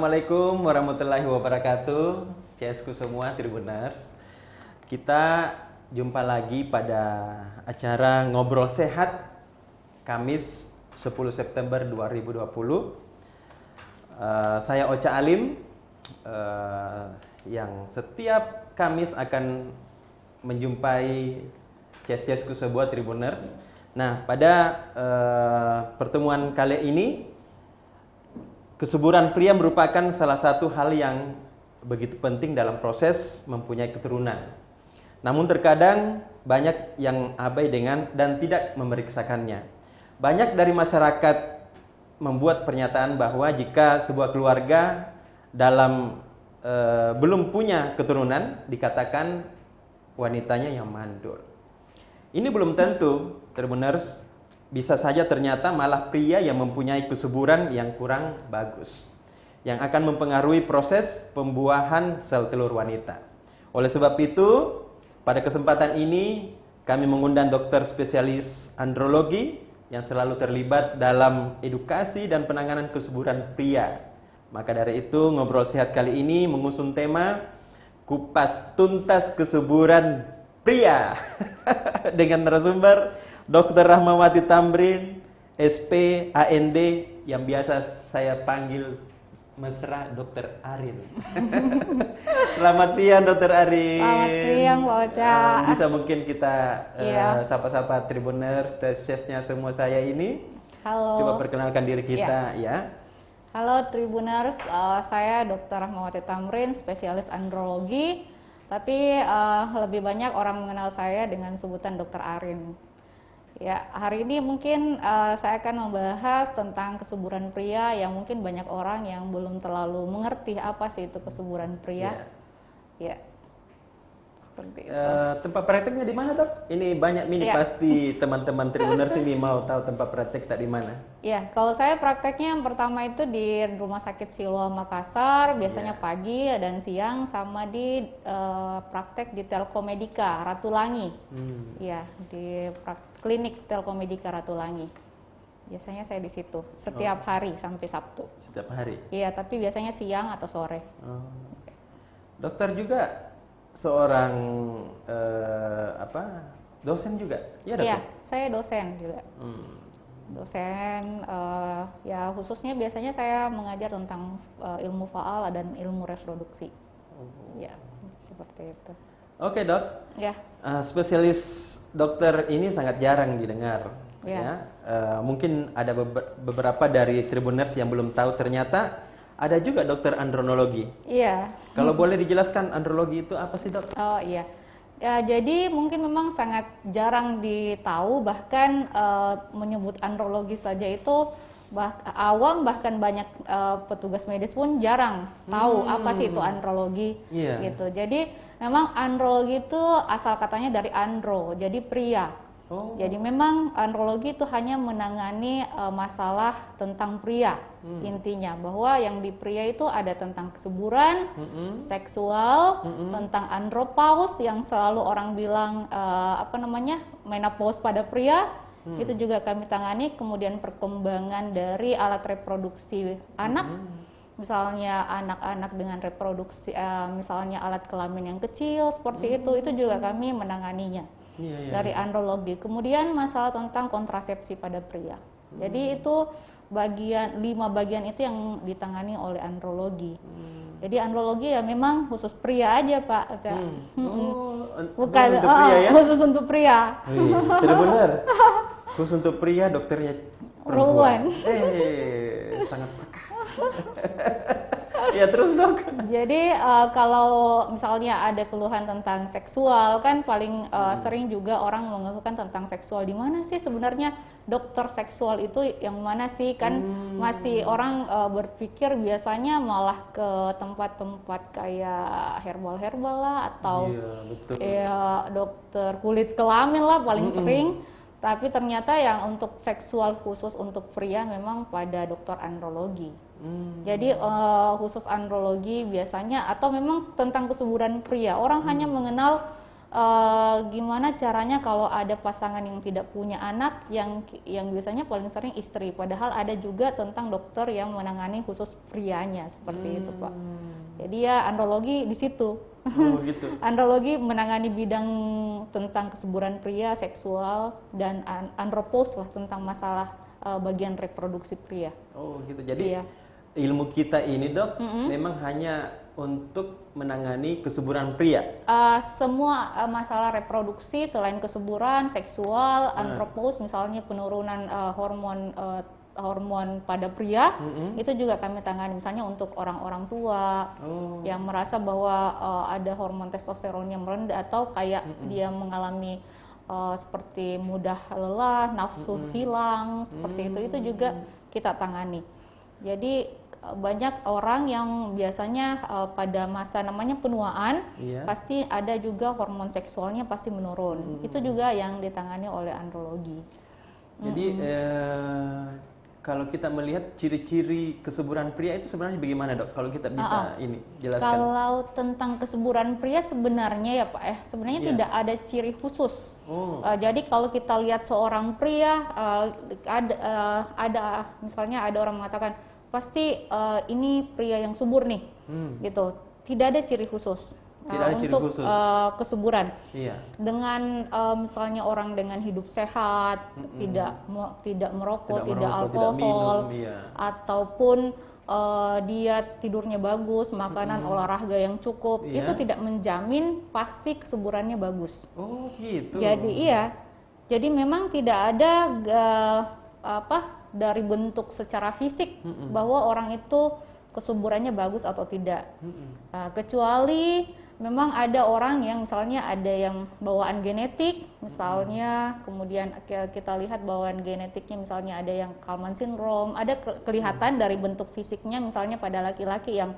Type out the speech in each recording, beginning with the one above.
Assalamualaikum warahmatullahi wabarakatuh. CSku semua Tribuners. Kita jumpa lagi pada acara Ngobrol Sehat Kamis 10 September 2020. Saya Ocha Alim yang setiap Kamis akan menjumpai CSku sebuah Tribuners. Nah, pada pertemuan kali ini kesuburan pria merupakan salah satu hal yang begitu penting dalam proses mempunyai keturunan. Namun terkadang banyak yang abai dengan dan tidak memeriksakannya. Banyak dari masyarakat membuat pernyataan bahwa jika sebuah keluarga belum punya keturunan, dikatakan wanitanya yang mandul. Ini belum tentu, Tribuners. Bisa saja ternyata malah pria yang mempunyai kesuburan yang kurang bagus, yang akan mempengaruhi proses pembuahan sel telur wanita. Oleh sebab itu, pada kesempatan ini kami mengundang dokter spesialis andrologi yang selalu terlibat dalam edukasi dan penanganan kesuburan pria. Maka dari itu, Ngobrol Sehat kali ini mengusung tema Kupas Tuntas Kesuburan Pria dengan narasumber Dr. Rahmawati Tamrin, SP, AND, yang biasa saya panggil mesra Dr. Arin. Selamat siang Dr. Arin. Selamat siang Pak Ocha. Bisa mungkin kita sapa-sapa Tribuners, tesnya semua saya ini. Halo. Coba perkenalkan diri kita ya. Halo Tribuners, saya Dr. Rahmawati Tamrin, spesialis andrologi. Tapi lebih banyak orang mengenal saya dengan sebutan Dr. Arin. Ya, hari ini mungkin saya akan membahas tentang kesuburan pria yang mungkin banyak orang yang belum terlalu mengerti apa sih itu kesuburan pria. Ya, seperti itu. Tempat prakteknya di mana, Dok? Ini banyak pasti teman-teman Tribuners ini mau tahu tempat praktek tak di mana. Ya, kalau saya prakteknya yang pertama itu di Rumah Sakit Siloam Makassar, biasanya pagi dan siang, sama di praktek di Telkomedika Ratulangi. Ya, di klinik Telkomedika Ratulangi. Biasanya saya di situ setiap hari sampai Sabtu. Setiap hari? Iya, tapi biasanya siang atau sore. Dokter juga seorang dosen juga? Ya, dokter? Iya, saya dosen juga. Dosen, ya khususnya biasanya saya mengajar tentang ilmu faal dan ilmu reproduksi. Ya, seperti itu. Oke, Dok. Ya. Spesialis dokter ini sangat jarang didengar. Ya. Mungkin ada beberapa dari Tribuners yang belum tahu ternyata ada juga dokter andrologi. Iya. Kalau boleh dijelaskan andrologi itu apa sih, Dok? Oh iya. Ya, jadi mungkin memang sangat jarang ditahu, bahkan menyebut andrologi saja itu awam, bahkan banyak petugas medis pun jarang tahu apa sih itu andrologi. Gitu. Jadi memang andrologi itu asal katanya dari andro, jadi pria. Jadi memang andrologi itu hanya menangani masalah tentang pria, intinya bahwa yang di pria itu ada tentang kesuburan, seksual, tentang andropause yang selalu orang bilang menopause pada pria, itu juga kami tangani. Kemudian perkembangan dari alat reproduksi anak, misalnya anak-anak dengan reproduksi, misalnya alat kelamin yang kecil seperti itu juga kami menanganinya. Dari andrologi. Kemudian masalah tentang kontrasepsi pada pria. Jadi itu 5 bagian itu yang ditangani oleh andrologi. Jadi andrologi ya memang khusus pria aja, Pak. Bukan untuk pria, ya? Khusus untuk pria. Tidak benar. Khusus untuk pria, dokternya perempuan. Sangat peka. Ya, terus, Dok. Jadi kalau misalnya ada keluhan tentang seksual, kan paling sering juga orang mengeluhkan tentang seksual. Di mana sih sebenarnya dokter seksual itu yang mana sih? Kan masih orang berpikir biasanya malah ke tempat-tempat kayak herbal lah, atau dokter kulit kelamin lah paling sering. Tapi ternyata yang untuk seksual khusus untuk pria memang pada dokter andrologi. Jadi khusus andrologi biasanya, atau memang tentang kesuburan pria. Orang hanya mengenal gimana caranya kalau ada pasangan yang tidak punya anak, yang biasanya paling sering istri, padahal ada juga tentang dokter yang menangani khusus prianya seperti itu Pak. Jadi ya andrologi di situ. Oh gitu. Andrologi menangani bidang tentang kesuburan pria, seksual, dan andropos lah tentang masalah bagian reproduksi pria. Oh gitu. Jadi Iya. ilmu kita ini dok memang hanya untuk menangani kesuburan pria. Semua masalah reproduksi selain kesuburan, seksual, andropos, misalnya penurunan hormon pada pria, itu juga kami tangani. Misalnya untuk orang-orang tua yang merasa bahwa ada hormon testosteron yang merendah, atau kayak dia mengalami seperti mudah lelah, nafsu hilang, seperti itu juga kita tangani. Jadi banyak orang yang biasanya pada masa namanya penuaan, pasti ada juga hormon seksualnya pasti menurun. Itu juga yang ditangani oleh andrologi. Jadi kalau kita melihat ciri-ciri kesuburan pria itu sebenarnya bagaimana dok? Kalau kita bisa ini jelaskan. Kalau tentang kesuburan pria sebenarnya ya Pak, sebenarnya tidak ada ciri khusus. Jadi kalau kita lihat seorang pria, ada misalnya ada orang mengatakan pasti ini pria yang subur nih, gitu. Tidak ada ciri khusus. Untuk kesuburan. Dengan misalnya orang dengan hidup sehat, tidak merokok, tidak alkohol, ataupun dia tidurnya bagus, makanan olahraga yang cukup, itu tidak menjamin pasti kesuburannya bagus. Oh gitu. Jadi jadi memang tidak ada dari bentuk secara fisik bahwa orang itu kesuburannya bagus atau tidak. Kecuali memang ada orang yang misalnya ada yang bawaan genetik, misalnya kemudian kita lihat bawaan genetiknya, misalnya ada yang Kallmann syndrome, ada kelihatan dari bentuk fisiknya, misalnya pada laki-laki yang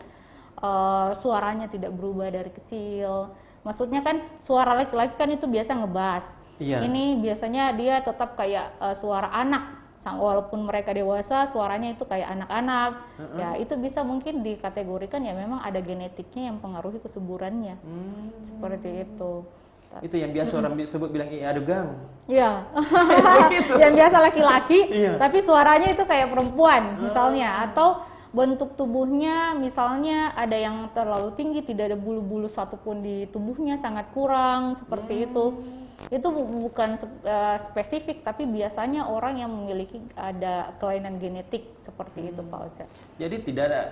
suaranya tidak berubah dari kecil. Maksudnya kan suara laki-laki kan itu biasa ngebas. Ini biasanya dia tetap kayak suara anak. Walaupun mereka dewasa, suaranya itu kayak anak-anak. Ya, itu bisa mungkin dikategorikan ya memang ada genetiknya yang mempengaruhi kesuburannya. Seperti itu. Itu yang biasa orang sebut bilang adugang. Iya. Yang biasa laki-laki, tapi suaranya itu kayak perempuan misalnya, atau bentuk tubuhnya misalnya ada yang terlalu tinggi, tidak ada bulu-bulu satupun di tubuhnya, sangat kurang, seperti itu. Itu bukan spesifik, tapi biasanya orang yang memiliki ada kelainan genetik seperti itu Pak Ocha. Jadi tidak ada,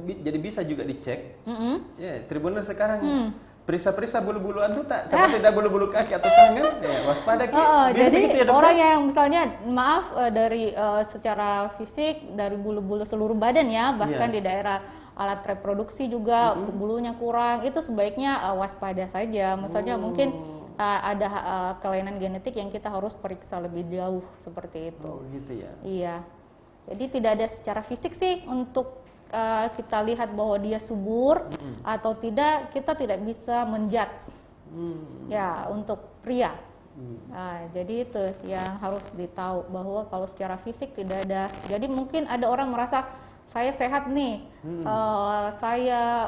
jadi bisa juga dicek. Tribuners sekarang periksa-periksa bulu-bulu anggota, sama tidak bulu-bulu kaki atau tangan, waspada. Jadi orang yang misalnya maaf dari secara fisik dari bulu-bulu seluruh badan ya, bahkan di daerah alat reproduksi juga bulunya kurang, itu sebaiknya waspada saja. Maksudnya mungkin ada kelainan genetik yang kita harus periksa lebih jauh seperti itu. Oh gitu ya. Iya. Jadi tidak ada secara fisik sih untuk kita lihat bahwa dia subur atau tidak, kita tidak bisa menjudge. Ya, untuk pria. Nah, jadi itu yang harus ditahu bahwa kalau secara fisik tidak ada. Jadi mungkin ada orang merasa saya sehat nih, saya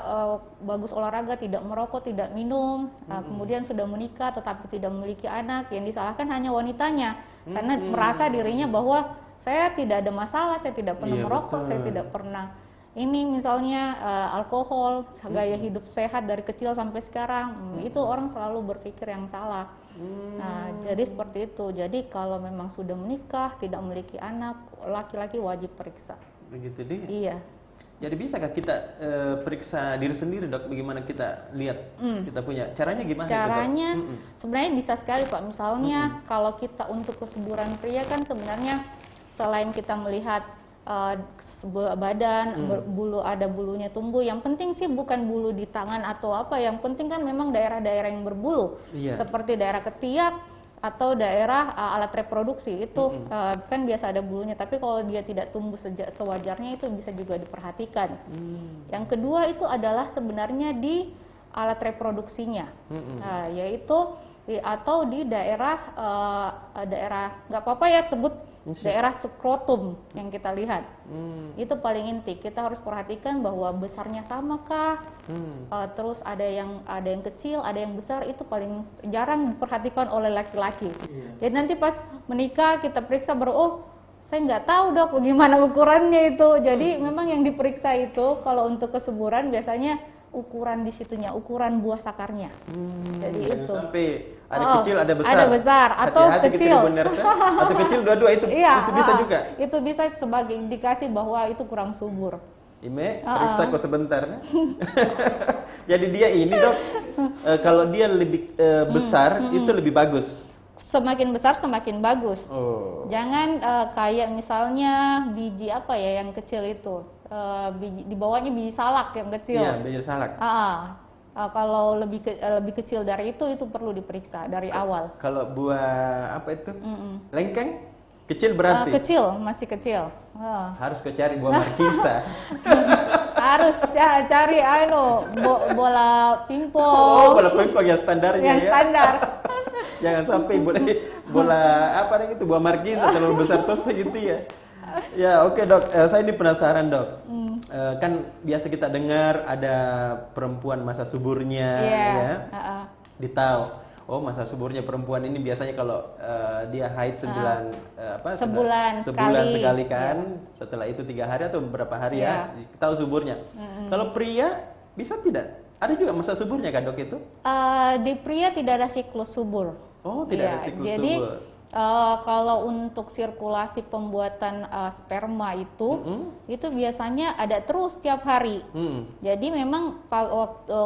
bagus olahraga, tidak merokok, tidak minum, kemudian sudah menikah tetapi tidak memiliki anak, yang disalahkan hanya wanitanya, karena merasa dirinya bahwa saya tidak ada masalah, saya tidak pernah merokok, saya tidak pernah ini misalnya alkohol, gaya hidup sehat dari kecil sampai sekarang, itu orang selalu berpikir yang salah. Nah, jadi seperti itu. Jadi kalau memang sudah menikah, tidak memiliki anak, laki-laki wajib periksa. Begitu dia. Iya. Jadi bisakah kita periksa diri sendiri dok? Bagaimana kita lihat kita punya? Caranya gimana? Caranya sebenarnya bisa sekali Pak. Misalnya kalau kita untuk kesuburan pria kan sebenarnya selain kita melihat badan, bulu ada bulunya tumbuh. Yang penting sih bukan bulu di tangan atau apa. Yang penting kan memang daerah-daerah yang berbulu, seperti daerah ketiak atau daerah alat reproduksi itu kan biasa ada bulunya, tapi kalau dia tidak tumbuh sewajarnya itu bisa juga diperhatikan. Yang kedua itu adalah sebenarnya di alat reproduksinya, yaitu atau di daerah nggak apa-apa ya sebut daerah skrotum yang kita lihat. Itu paling inti. Kita harus perhatikan bahwa besarnya sama kah? Terus ada yang kecil, ada yang besar, itu paling jarang diperhatikan oleh laki-laki. Jadi nanti pas menikah kita periksa baru, oh saya nggak tahu dok bagaimana ukurannya itu. Jadi memang yang diperiksa itu kalau untuk kesuburan biasanya ukuran di situnya, ukuran buah sakarnya. Jadi itu. Sampai ada kecil, ada besar. Ada besar atau hati-hati kecil. Atau kecil dua-dua itu bisa juga. Itu bisa sebagai indikasi bahwa itu kurang subur. Ime, periksa kok sebentar. Jadi dia ini dok, kalau dia lebih besar itu lebih bagus. Semakin besar semakin bagus. Jangan kayak misalnya biji apa ya yang kecil itu, di bawahnya biji salak yang kecil. Iya, biji salak. Kalau lebih kecil dari itu perlu diperiksa dari awal. Kalau buah apa itu? Lengkeng? Kecil berarti? Kecil, masih kecil. Harus kau cari buah markisa. Harus cari bola pingpong. Oh, bola pingpong yang standarnya yang ya. standar. Jangan sampai bola apa itu buah markisa terlalu besar terus gitu ya. Ya oke dok, saya ini penasaran dok. Kan biasa kita dengar ada perempuan masa suburnya ya. Ditahu. Oh masa suburnya perempuan ini biasanya kalau dia haid sebulan sekali kan. Setelah itu 3 hari atau beberapa hari ya tahu suburnya. Kalau pria bisa tidak? Ada juga masa suburnya kan dok itu? Di pria tidak ada siklus subur. Oh tidak ada siklus jadi, subur. Kalau untuk sirkulasi pembuatan sperma itu biasanya ada terus tiap hari. Jadi memang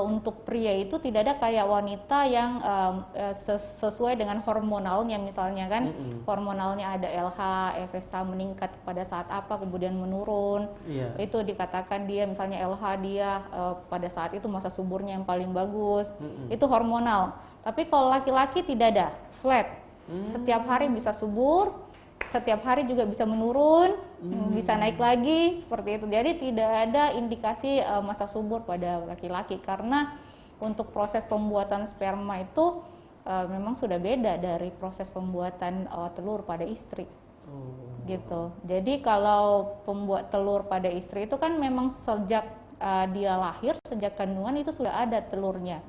untuk pria itu tidak ada kayak wanita yang sesuai dengan hormonalnya misalnya kan. Hormonalnya ada LH, FSH meningkat pada saat apa kemudian menurun. Itu dikatakan dia misalnya LH dia pada saat itu masa suburnya yang paling bagus. Itu hormonal. Tapi kalau laki-laki tidak ada, flat. Setiap hari bisa subur, setiap hari juga bisa menurun, bisa naik lagi, seperti itu. Jadi tidak ada indikasi masa subur pada laki-laki karena untuk proses pembuatan sperma itu memang sudah beda dari proses pembuatan telur pada istri. Gitu. Jadi kalau pembuat telur pada istri itu kan memang sejak dia lahir, sejak kandungan itu sudah ada telurnya.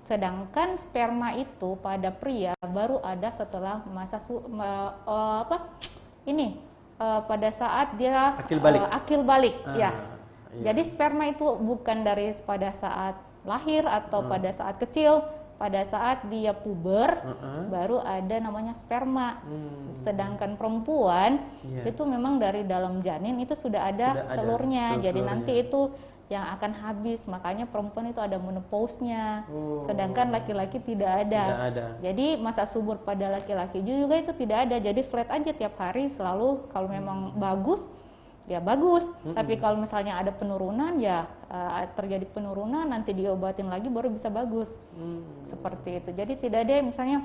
Sedangkan sperma itu pada pria baru ada setelah masa pada saat dia akil balik. Jadi sperma itu bukan dari pada saat lahir atau pada saat kecil, pada saat dia puber baru ada namanya sperma. Sedangkan perempuan itu memang dari dalam janin itu sudah ada telurnya. Jadi nanti itu yang akan habis, makanya perempuan itu ada menopause-nya, sedangkan laki-laki tidak ada. Jadi masa subur pada laki-laki juga itu tidak ada, jadi flat aja tiap hari selalu. Kalau memang bagus, ya bagus. Tapi kalau misalnya ada penurunan, ya terjadi penurunan, nanti diobatin lagi baru bisa bagus. Seperti itu. Jadi tidak ada misalnya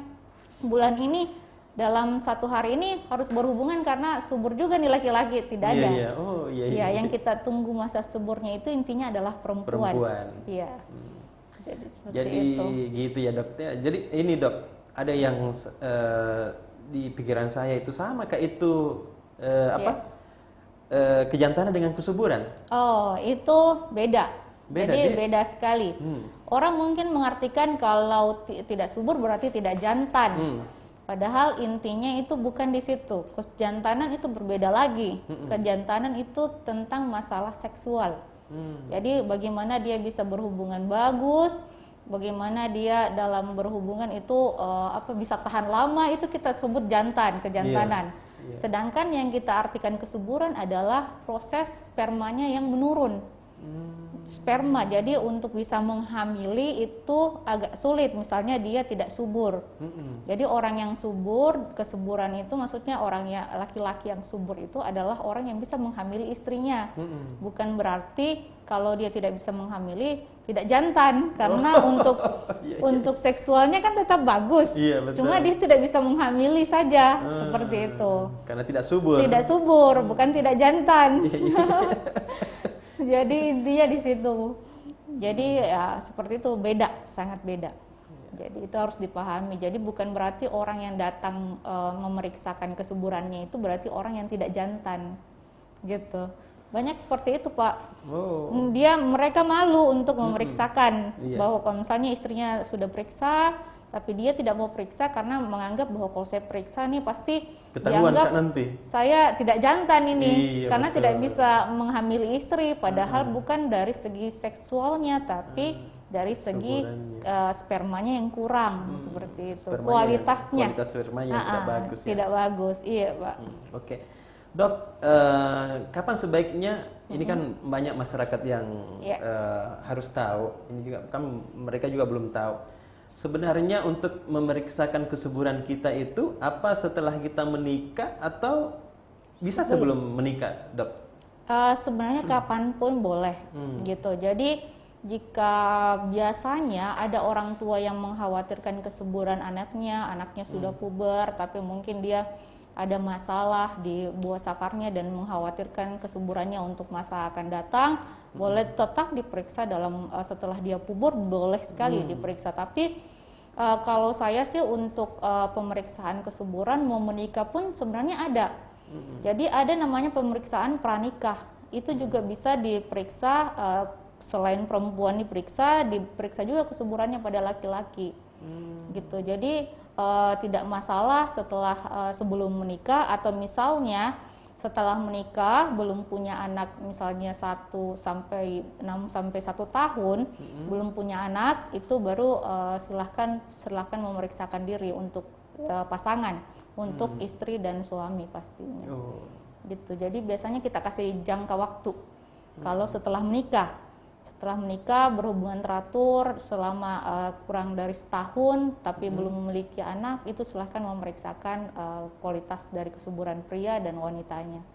bulan ini dalam 1 hari ini harus berhubungan karena subur juga nih laki-laki, tidak ada. Iya, yang kita tunggu masa suburnya itu intinya adalah perempuan. Iya. Jadi itu. Gitu ya dok. Jadi ini dok, ada yang di pikiran saya itu sama kayak itu kejantanan dengan kesuburan. Oh, itu beda. Jadi beda sekali. Orang mungkin mengartikan kalau tidak subur berarti tidak jantan. Padahal intinya itu bukan di situ. Kejantanan itu berbeda lagi. Kejantanan itu tentang masalah seksual. Jadi bagaimana dia bisa berhubungan bagus, bagaimana dia dalam berhubungan itu bisa tahan lama, itu kita sebut kejantanan. Sedangkan yang kita artikan kesuburan adalah proses spermanya yang menurun. Sperma, jadi untuk bisa menghamili itu agak sulit, misalnya dia tidak subur. Jadi orang yang subur, kesuburan itu maksudnya laki-laki yang subur itu adalah orang yang bisa menghamili istrinya. Bukan berarti kalau dia tidak bisa menghamili tidak jantan, karena untuk seksualnya kan tetap bagus. Cuma dia tidak bisa menghamili saja, seperti itu. Karena tidak subur. Tidak subur, bukan tidak jantan. Jadi dia di situ. Jadi ya seperti itu, beda, sangat beda. Jadi itu harus dipahami. Jadi bukan berarti orang yang datang memeriksakan kesuburannya itu berarti orang yang tidak jantan, gitu. Banyak seperti itu, Pak. Mereka malu untuk memeriksakan bahwa kalau misalnya istrinya sudah periksa, tapi dia tidak mau periksa karena menganggap bahwa kalau saya periksa nih pasti ketahuan dianggap nanti saya tidak jantan ini, karena betul. tidak bisa menghamili istri. Padahal bukan dari segi seksualnya, tapi dari segi spermanya yang kurang, seperti itu. Kualitasnya, kualitas spermanya tidak bagus. Tidak bagus, iya, Pak. Oke. Dok, kapan sebaiknya, ini kan banyak masyarakat yang harus tahu, ini juga kan mereka juga belum tahu. Sebenarnya untuk memeriksakan kesuburan kita itu apa setelah kita menikah atau bisa sebelum menikah, Dok? Sebenarnya kapanpun boleh, gitu. Jadi jika biasanya ada orang tua yang mengkhawatirkan kesuburan anaknya sudah puber, tapi mungkin dia ada masalah di buah sakarnya dan mengkhawatirkan kesuburannya untuk masa akan datang, boleh tetap diperiksa setelah dia puber, boleh sekali diperiksa. Tapi kalau saya sih untuk pemeriksaan kesuburan mau menikah pun sebenarnya ada. Jadi ada namanya pemeriksaan pranikah, itu juga bisa diperiksa. Selain perempuan diperiksa juga kesuburannya pada laki-laki, gitu. Jadi tidak masalah sebelum menikah, atau misalnya setelah menikah belum punya anak, misalnya 1 sampai 6 sampai 1 tahun belum punya anak, itu baru silahkan memeriksakan diri untuk pasangan, untuk istri dan suami pastinya. Gitu. Jadi biasanya kita kasih jangka waktu kalau setelah menikah. Setelah menikah berhubungan teratur selama kurang dari setahun tapi belum memiliki anak, itu silahkan memeriksakan kualitas dari kesuburan pria dan wanitanya.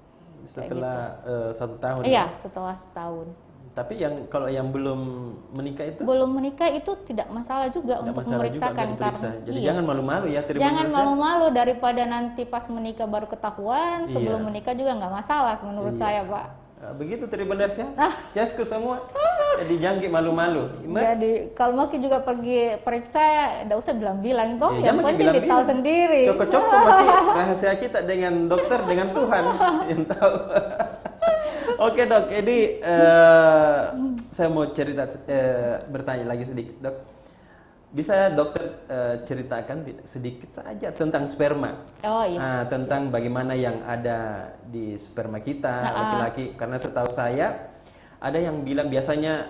Setelah 1 tahun? Iya, setelah setahun. Tapi kalau yang belum menikah itu? Belum menikah itu tidak masalah juga untuk memeriksakan. Jadi jangan malu-malu ya. Jangan malu-malu, daripada nanti pas menikah baru ketahuan, sebelum menikah juga nggak masalah menurut saya, Pak. Begitu Tribuners ya, jasku semua jadi jangkit malu-malu. Jadi kalau mau juga pergi periksa, tidak usah bilang-bilang toh, yang penting kita tahu sendiri. Cocok-cocok mati rahasia kita dengan dokter, dengan Tuhan yang tahu. Oke, Dok, jadi saya mau bertanya lagi sedikit, Dok. Bisa dokter ceritakan sedikit saja tentang sperma? Tentang bagaimana yang ada di sperma kita laki-laki, karena setahu saya ada yang bilang biasanya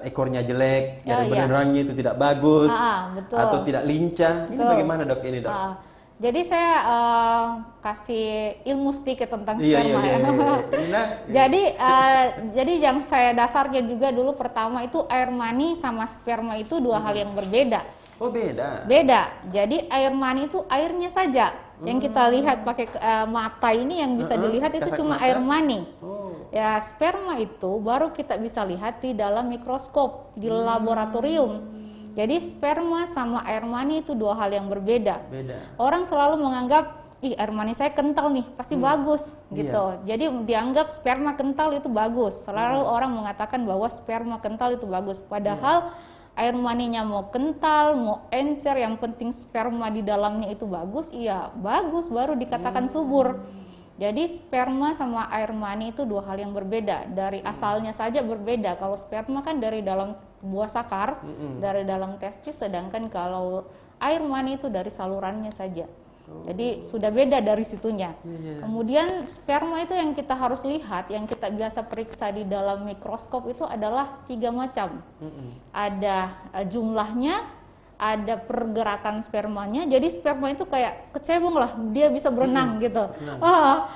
ekornya jelek, jadi benerannya itu tidak bagus, betul. Atau tidak lincah. Ini bagaimana, Dok, ini, Dok? Jadi saya kasih ilmu sedikit tentang sperma. Jadi yang saya dasarnya juga dulu pertama itu air mani sama sperma itu 2 hal yang berbeda. Oh, beda? Beda. Jadi air mani itu airnya saja. Yang kita lihat pakai mata ini yang bisa dilihat itu cuma air mani. Ya, sperma itu baru kita bisa lihat di dalam mikroskop, di laboratorium. Jadi sperma sama air mani itu 2 hal yang berbeda. Orang selalu menganggap, air mani saya kental nih, pasti bagus gitu. Jadi dianggap sperma kental itu bagus. Selalu orang mengatakan bahwa sperma kental itu bagus. Padahal air maninya mau kental, mau encer, yang penting sperma di dalamnya itu bagus, bagus, baru dikatakan subur. Jadi sperma sama air mani itu 2 hal yang berbeda. Dari asalnya saja berbeda. Kalau sperma kan dari dalam buah sakar, dari dalam testis, sedangkan kalau air mani itu dari salurannya saja. Jadi sudah beda dari situnya. Kemudian sperma itu yang kita harus lihat, yang kita biasa periksa di dalam mikroskop itu adalah 3 macam. Ada jumlahnya, ada pergerakan spermanya, jadi sperma itu kayak kecebong lah, dia bisa berenang gitu.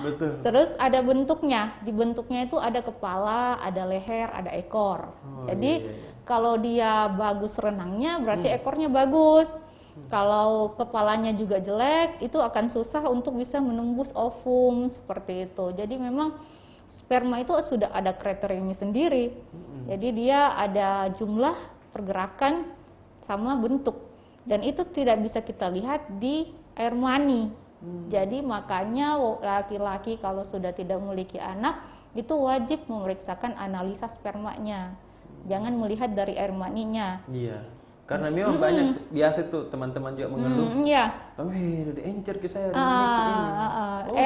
Betul. Terus ada bentuknya, di bentuknya itu ada kepala, ada leher, ada ekor. Jadi kalau dia bagus renangnya, berarti ekornya bagus. Kalau kepalanya juga jelek, itu akan susah untuk bisa menembus ovum, seperti itu. Jadi memang sperma itu sudah ada kriterianya sendiri. Jadi dia ada jumlah, pergerakan, sama bentuk, dan itu tidak bisa kita lihat di air mani. Jadi makanya laki-laki kalau sudah tidak memiliki anak itu wajib memeriksakan analisa spermanya, jangan melihat dari air maninya. Karena memang banyak biasa tuh teman-teman juga mengeluh. Iya. Oh, udah encer ke saya.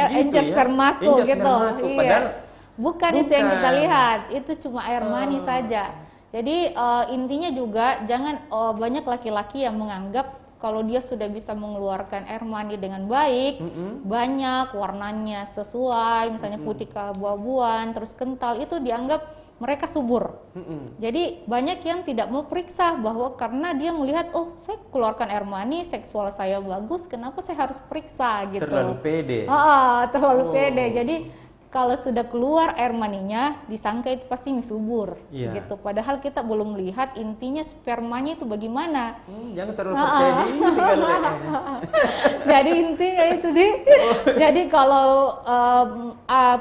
Encer spermaku Encer gitu. spermaku. Iya. Padahal Bukan itu yang kita bukan. lihat, itu cuma air mani saja. Jadi intinya juga jangan banyak laki-laki yang menganggap kalau dia sudah bisa mengeluarkan air mani dengan baik, banyak warnanya sesuai, misalnya putih keabu-abuan, terus kental, itu dianggap mereka subur. Jadi banyak yang tidak mau periksa bahwa karena dia melihat, oh saya keluarkan air mani, seksual saya bagus, kenapa saya harus periksa gitu. Terlalu pede. Terlalu pede. Jadi kalau sudah keluar air maninya, disangka itu pasti subur, gitu. Padahal kita belum lihat intinya spermanya itu bagaimana. Jangan terlalu percaya diri segala. Jadi intinya itu jadi kalau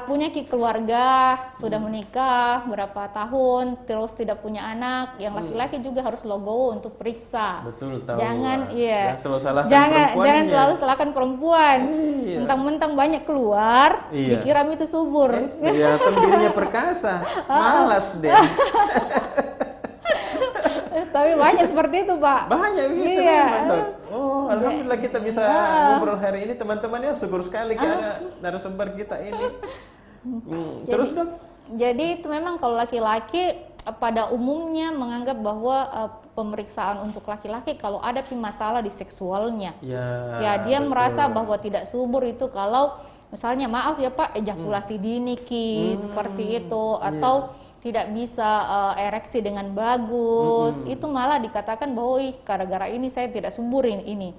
punya keluarga, sudah menikah berapa tahun, terus tidak punya anak, yang laki-laki juga harus logowo untuk periksa. Betul, tahu. Jangan, Jangan selalu salahkan jangan perempuannya. selalu salahkan perempuan. Iya. Mentang-mentang banyak keluar, Iya. dikira itu subur. Ya, kan dirinya perkasa. Malas deh. Tapi banyak seperti itu, Pak. Banyak begitu memang, Dok. Oh, alhamdulillah kita bisa ngobrol hari ini, teman-teman ya. Syukur sekali ada narasumber kita ini. Terus, Dok? Jadi itu memang kalau laki-laki pada umumnya menganggap bahwa pemeriksaan untuk laki-laki kalau ada masalah di seksualnya. Ya dia betul. merasa bahwa tidak subur itu kalau misalnya maaf ya Pak, ejakulasi dini seperti itu, atau tidak bisa ereksi dengan bagus, itu malah dikatakan bahwa gara-gara ini saya tidak subur ini.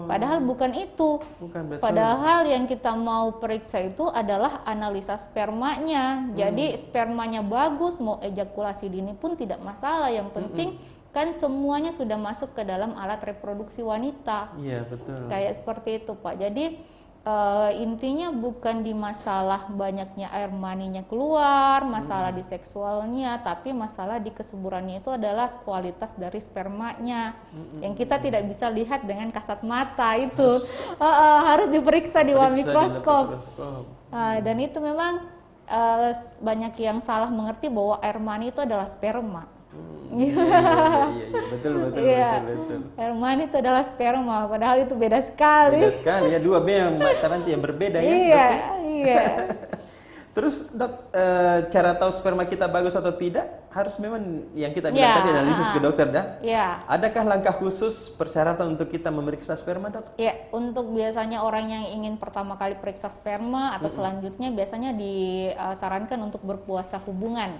Padahal bukan itu. Bukan, betul. Padahal yang kita mau periksa itu adalah analisa spermanya. Jadi spermanya bagus, mau ejakulasi dini pun tidak masalah. Yang penting kan semuanya sudah masuk ke dalam alat reproduksi wanita. Iya, betul. Kayak seperti itu, Pak. Jadi intinya bukan di masalah banyaknya air maninya keluar, masalah di seksualnya, tapi masalah di kesuburannya itu adalah kualitas dari spermanya yang kita tidak bisa lihat dengan kasat mata itu. Harus diperiksa di bawah mikroskop. Dan itu memang banyak yang salah mengerti bahwa air mani itu adalah sperma. Iya, betul. Air mani itu adalah sperma, padahal itu beda sekali. Beda sekali ya, dua mata nanti yang berbeda ya. Iya. Terus, Dok, cara tahu sperma kita bagus atau tidak harus memang yang kita bilang tadi analisis ke dokter, dah. Iya. Adakah langkah khusus persyaratan untuk kita memeriksa sperma, Dok? Ya, untuk biasanya orang yang ingin pertama kali periksa sperma atau selanjutnya biasanya disarankan untuk berpuasa hubungan.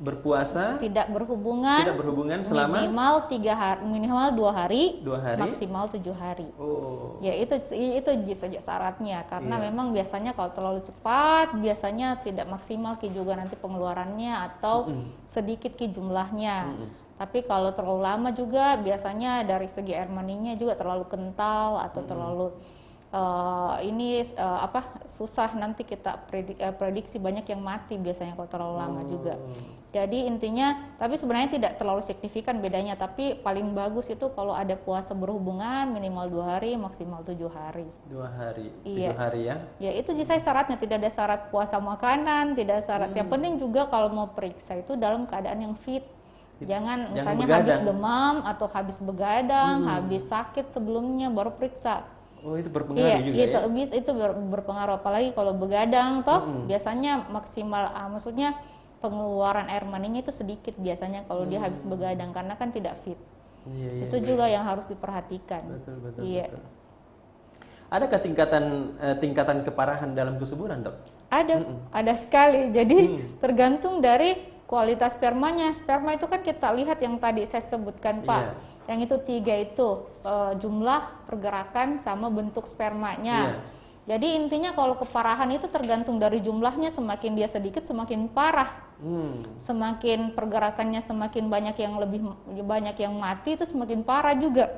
Berpuasa? Tidak berhubungan selama minimal 3 hari, minimal 2 hari, 2 hari, maksimal 7 hari. Ya itu saja syaratnya, karena memang biasanya kalau terlalu cepat biasanya tidak maksimal juga nanti pengeluarannya atau sedikit jumlahnya. Tapi kalau terlalu lama juga biasanya dari segi air maninya juga terlalu kental atau terlalu susah nanti kita prediksi banyak yang mati biasanya kalau terlalu lama juga. Jadi intinya, tapi sebenarnya tidak terlalu signifikan bedanya, tapi paling bagus itu kalau ada puasa berhubungan minimal 2 hari, maksimal 7 hari. 2 hari, 7 Iya. hari ya? Ya itu saya syaratnya, tidak ada syarat puasa makanan, tidak syarat. Yang penting juga kalau mau periksa itu dalam keadaan yang fit. Jangan misalnya habis demam atau habis begadang, habis sakit sebelumnya baru periksa. Oh, itu berpengaruh juga itu berpengaruh, apalagi kalau begadang biasanya maksimal maksudnya pengeluaran air maninya itu sedikit biasanya kalau dia habis begadang karena kan tidak fit. Itu juga yang harus diperhatikan. Betul. Adakah tingkatan keparahan dalam kesuburan, Dok? Ada sekali. Jadi tergantung dari kualitas spermanya. Sperma itu kan kita lihat yang tadi saya sebutkan, Pak. Yang itu 3 itu jumlah, pergerakan, sama bentuk spermanya. Jadi intinya kalau keparahan itu tergantung dari jumlahnya, semakin dia sedikit semakin parah. Semakin pergerakannya semakin banyak yang mati itu semakin parah juga.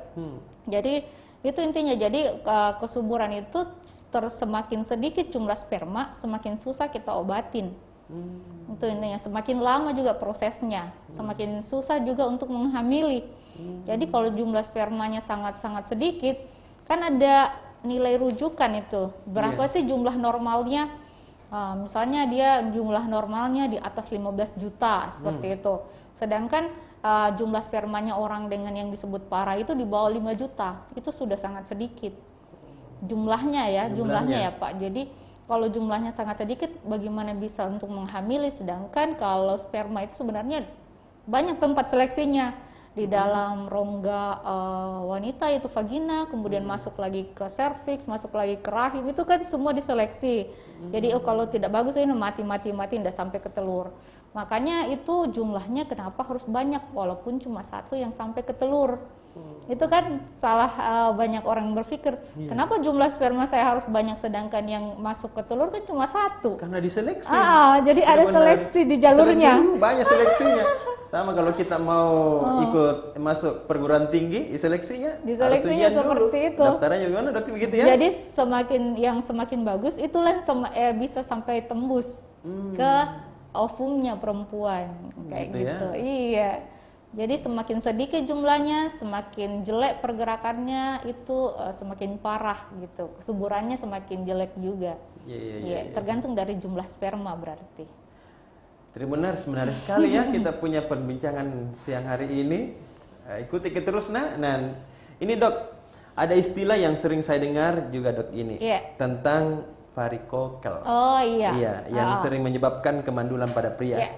Jadi itu intinya. Jadi kesuburan itu semakin sedikit jumlah sperma, semakin susah kita obatin. Itu intinya. Semakin lama juga prosesnya, semakin susah juga untuk menghamili. Jadi kalau jumlah spermanya sangat-sangat sedikit, kan ada nilai rujukan itu. Berapa sih jumlah normalnya? Misalnya dia jumlah normalnya di atas 15 juta seperti itu. Sedangkan jumlah spermanya orang dengan yang disebut parah itu di bawah 5 juta. Itu sudah sangat sedikit. Jumlahnya ya Pak. Jadi kalau jumlahnya sangat sedikit bagaimana bisa untuk menghamili, sedangkan kalau sperma itu sebenarnya banyak tempat seleksinya. Di dalam rongga wanita itu vagina, kemudian masuk lagi ke serviks, masuk lagi ke rahim, itu kan semua diseleksi. Jadi kalau tidak bagus ini mati tidak sampai ke telur. Makanya itu jumlahnya kenapa harus banyak walaupun cuma satu yang sampai ke telur. Itu kan salah banyak orang berpikir, kenapa jumlah sperma saya harus banyak sedangkan yang masuk ke telur kan cuma satu. Karena diseleksi. Jadi ada seleksi di jalurnya. Banyak seleksinya. Sama kalau kita mau ikut masuk perguruan tinggi, diseleksinya seperti dulu. itu. Daftarnya gimana dok begitu ya? Jadi semakin bagus itulah bisa sampai tembus ke ovumnya perempuan kayak gitu. Ya? Iya. Jadi semakin sedikit jumlahnya, semakin jelek pergerakannya, itu semakin parah gitu. Kesuburannya semakin jelek juga. Iya. Tergantung dari jumlah sperma berarti. Menarik sekali ya kita punya perbincangan siang hari ini. Ikuti terus nah. Ini dok, ada istilah yang sering saya dengar juga dok ini tentang varikokel. Oh iya. Iya, yang sering menyebabkan kemandulan pada pria. Iya.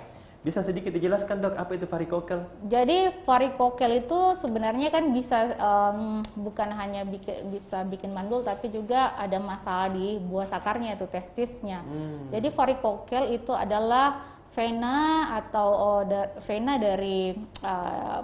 Bisa sedikit dijelaskan dok, apa itu varikokel? Jadi varikokel itu sebenarnya kan bisa bukan hanya bisa bikin mandul, tapi juga ada masalah di buah sakarnya itu testisnya. Jadi varikokel itu adalah vena atau vena dari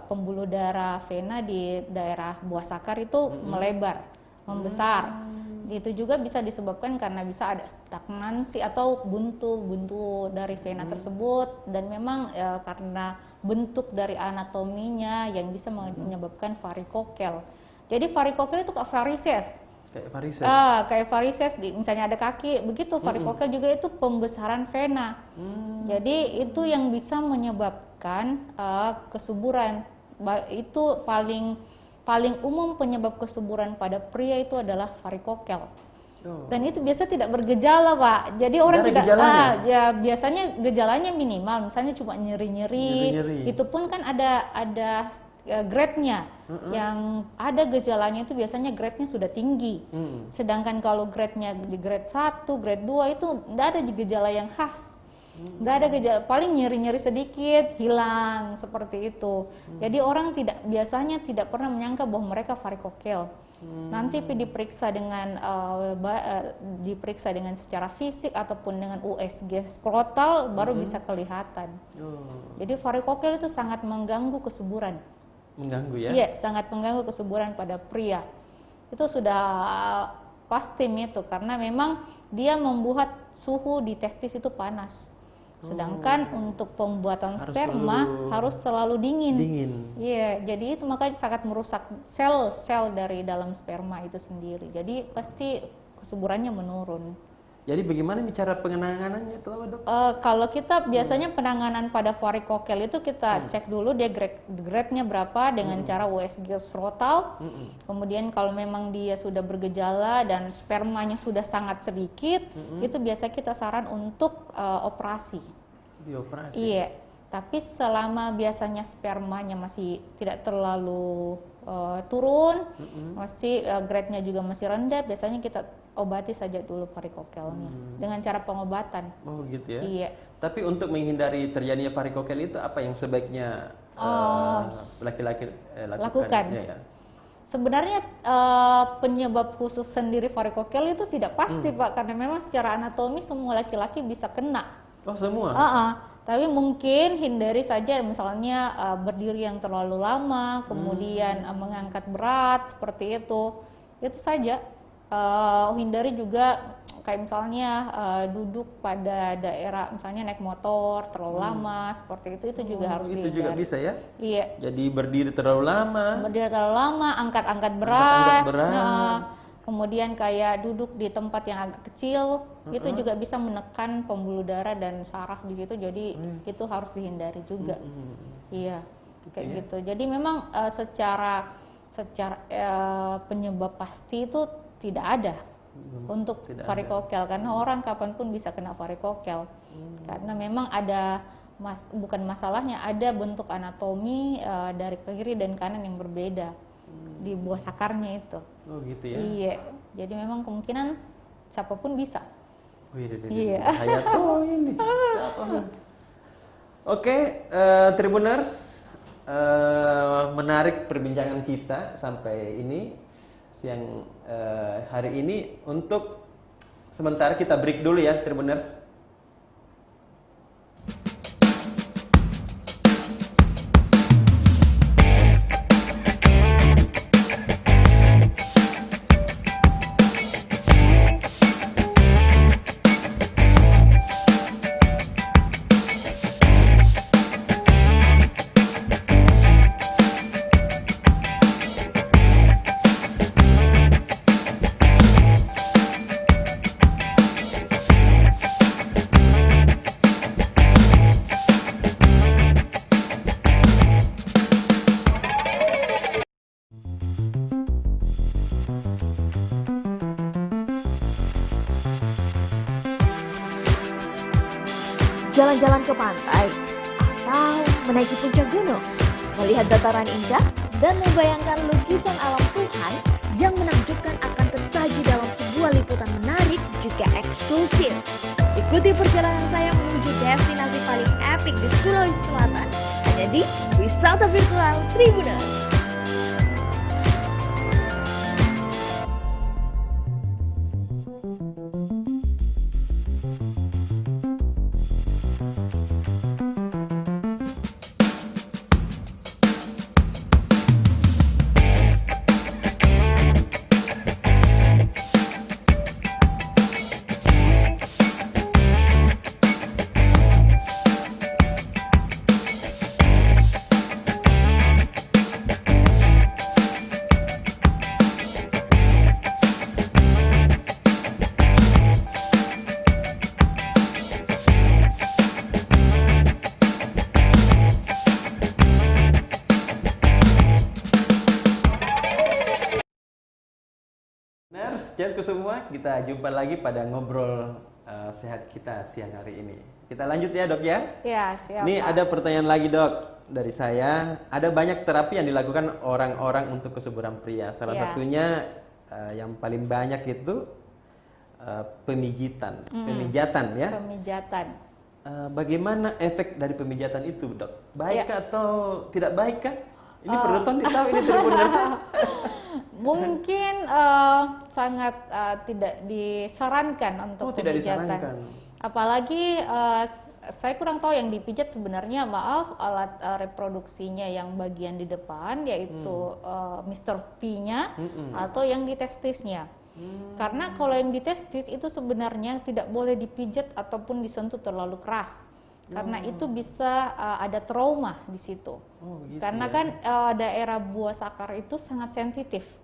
pembuluh darah vena di daerah buah sakar itu melebar, membesar. Itu juga bisa disebabkan karena bisa ada stagnansi atau buntu dari vena tersebut, dan memang karena bentuk dari anatominya yang bisa menyebabkan varikokel. Jadi varikokel itu kayak varises. Kayak varises, misalnya ada kaki begitu, varikokel juga itu pembesaran vena. Jadi itu yang bisa menyebabkan kesuburan. Itu paling umum penyebab kesuburan pada pria itu adalah varikokel. Dan itu biasa tidak bergejala Pak. Jadi orang biasanya gejalanya minimal, misalnya cuma nyeri-nyeri. Itu pun kan ada grade-nya. Yang ada gejalanya itu biasanya grade-nya sudah tinggi. Sedangkan kalau grade-nya di grade 1, grade 2 itu tidak ada gejala yang khas. Nggak ada gejala, paling nyeri-nyeri sedikit hilang seperti itu. Jadi orang biasanya tidak pernah menyangka bahwa mereka varikokel. Nanti diperiksa dengan secara fisik ataupun dengan USG skrotal baru bisa kelihatan. Jadi varikokel itu sangat mengganggu kesuburan. Mengganggu ya? Iya, sangat mengganggu kesuburan pada pria. Itu sudah pasti itu karena memang dia membuat suhu di testis itu panas. Sedangkan untuk pembuatan sperma harus selalu dingin. Iya, jadi itu makanya sangat merusak sel-sel dari dalam sperma itu sendiri. Jadi pasti kesuburannya menurun. Jadi bagaimana cara penanganannya itu dok? Kalau kita biasanya penanganan pada varikokel itu kita cek dulu dia grade-nya berapa dengan cara USG skrotal. Kemudian kalau memang dia sudah bergejala dan spermanya sudah sangat sedikit, itu biasa kita saran untuk operasi. Dioperasi? Iya, tapi selama biasanya spermanya masih tidak terlalu turun, masih grade-nya juga masih rendah, biasanya kita obati saja dulu varikokelnya dengan cara pengobatan. Oh gitu ya? Iya. Tapi untuk menghindari terjadinya varikokel itu apa yang sebaiknya laki-laki lakukan? Ya. Sebenarnya penyebab khusus sendiri varikokel itu tidak pasti Pak, karena memang secara anatomi semua laki-laki bisa kena. Oh semua? Tapi mungkin hindari saja misalnya berdiri yang terlalu lama, kemudian mengangkat berat seperti itu saja. Hindari juga kayak misalnya duduk pada daerah misalnya naik motor terlalu lama seperti itu juga harus dihindari. Itu juga bisa ya? Iya. Jadi berdiri terlalu lama, angkat-angkat berat. Kemudian kayak duduk di tempat yang agak kecil, itu juga bisa menekan pembuluh darah dan saraf di situ, jadi itu harus dihindari juga. Iya, kayak gitu. Jadi memang secara penyebab pasti itu tidak ada. untuk tidak varikokel, karena orang kapanpun bisa kena varikokel. Karena memang ada bukan masalahnya, ada bentuk anatomi dari kiri dan kanan yang berbeda di buah sakarnya itu. Oh gitu ya. Iya, jadi memang kemungkinan siapapun bisa. Iya. Bahaya tuh ini. Oke, Tribuners, menarik perbincangan kita sampai ini siang hari ini. Untuk sementara kita break dulu ya, Tribuners. Jalan-jalan ke pantai, atau menaiki puncak gunung, melihat dataran indah, dan membayangkan lukisan alam Tuhan yang menakjubkan akan tersaji dalam sebuah liputan menarik juga eksklusif. Ikuti perjalanan saya menuju destinasi paling epik di Sulawesi Selatan, hanya di Wisata Virtual Tribuners. Sehatku semua, kita jumpa lagi pada ngobrol sehat kita siang hari ini. Kita lanjut ya dok ya? Ya, siap. Ini ada pertanyaan lagi dok dari saya. Ada banyak terapi yang dilakukan orang-orang untuk kesuburan pria. Salah satunya yang paling banyak itu pemijatan ya? Pemijatan. Bagaimana efek dari pemijatan itu dok? Baik atau tidak baik kah? Ini perlu tahu ini Tribuners. Mungkin sangat tidak disarankan untuk pemijatan. Apalagi saya kurang tahu yang dipijat sebenarnya, maaf, alat reproduksinya yang bagian di depan, yaitu Mr. P-nya atau yang di testisnya. Karena kalau yang di testis itu sebenarnya tidak boleh dipijat ataupun disentuh terlalu keras. Karena itu bisa ada trauma di situ. Gitu karena kan daerah buah sakar itu sangat sensitif.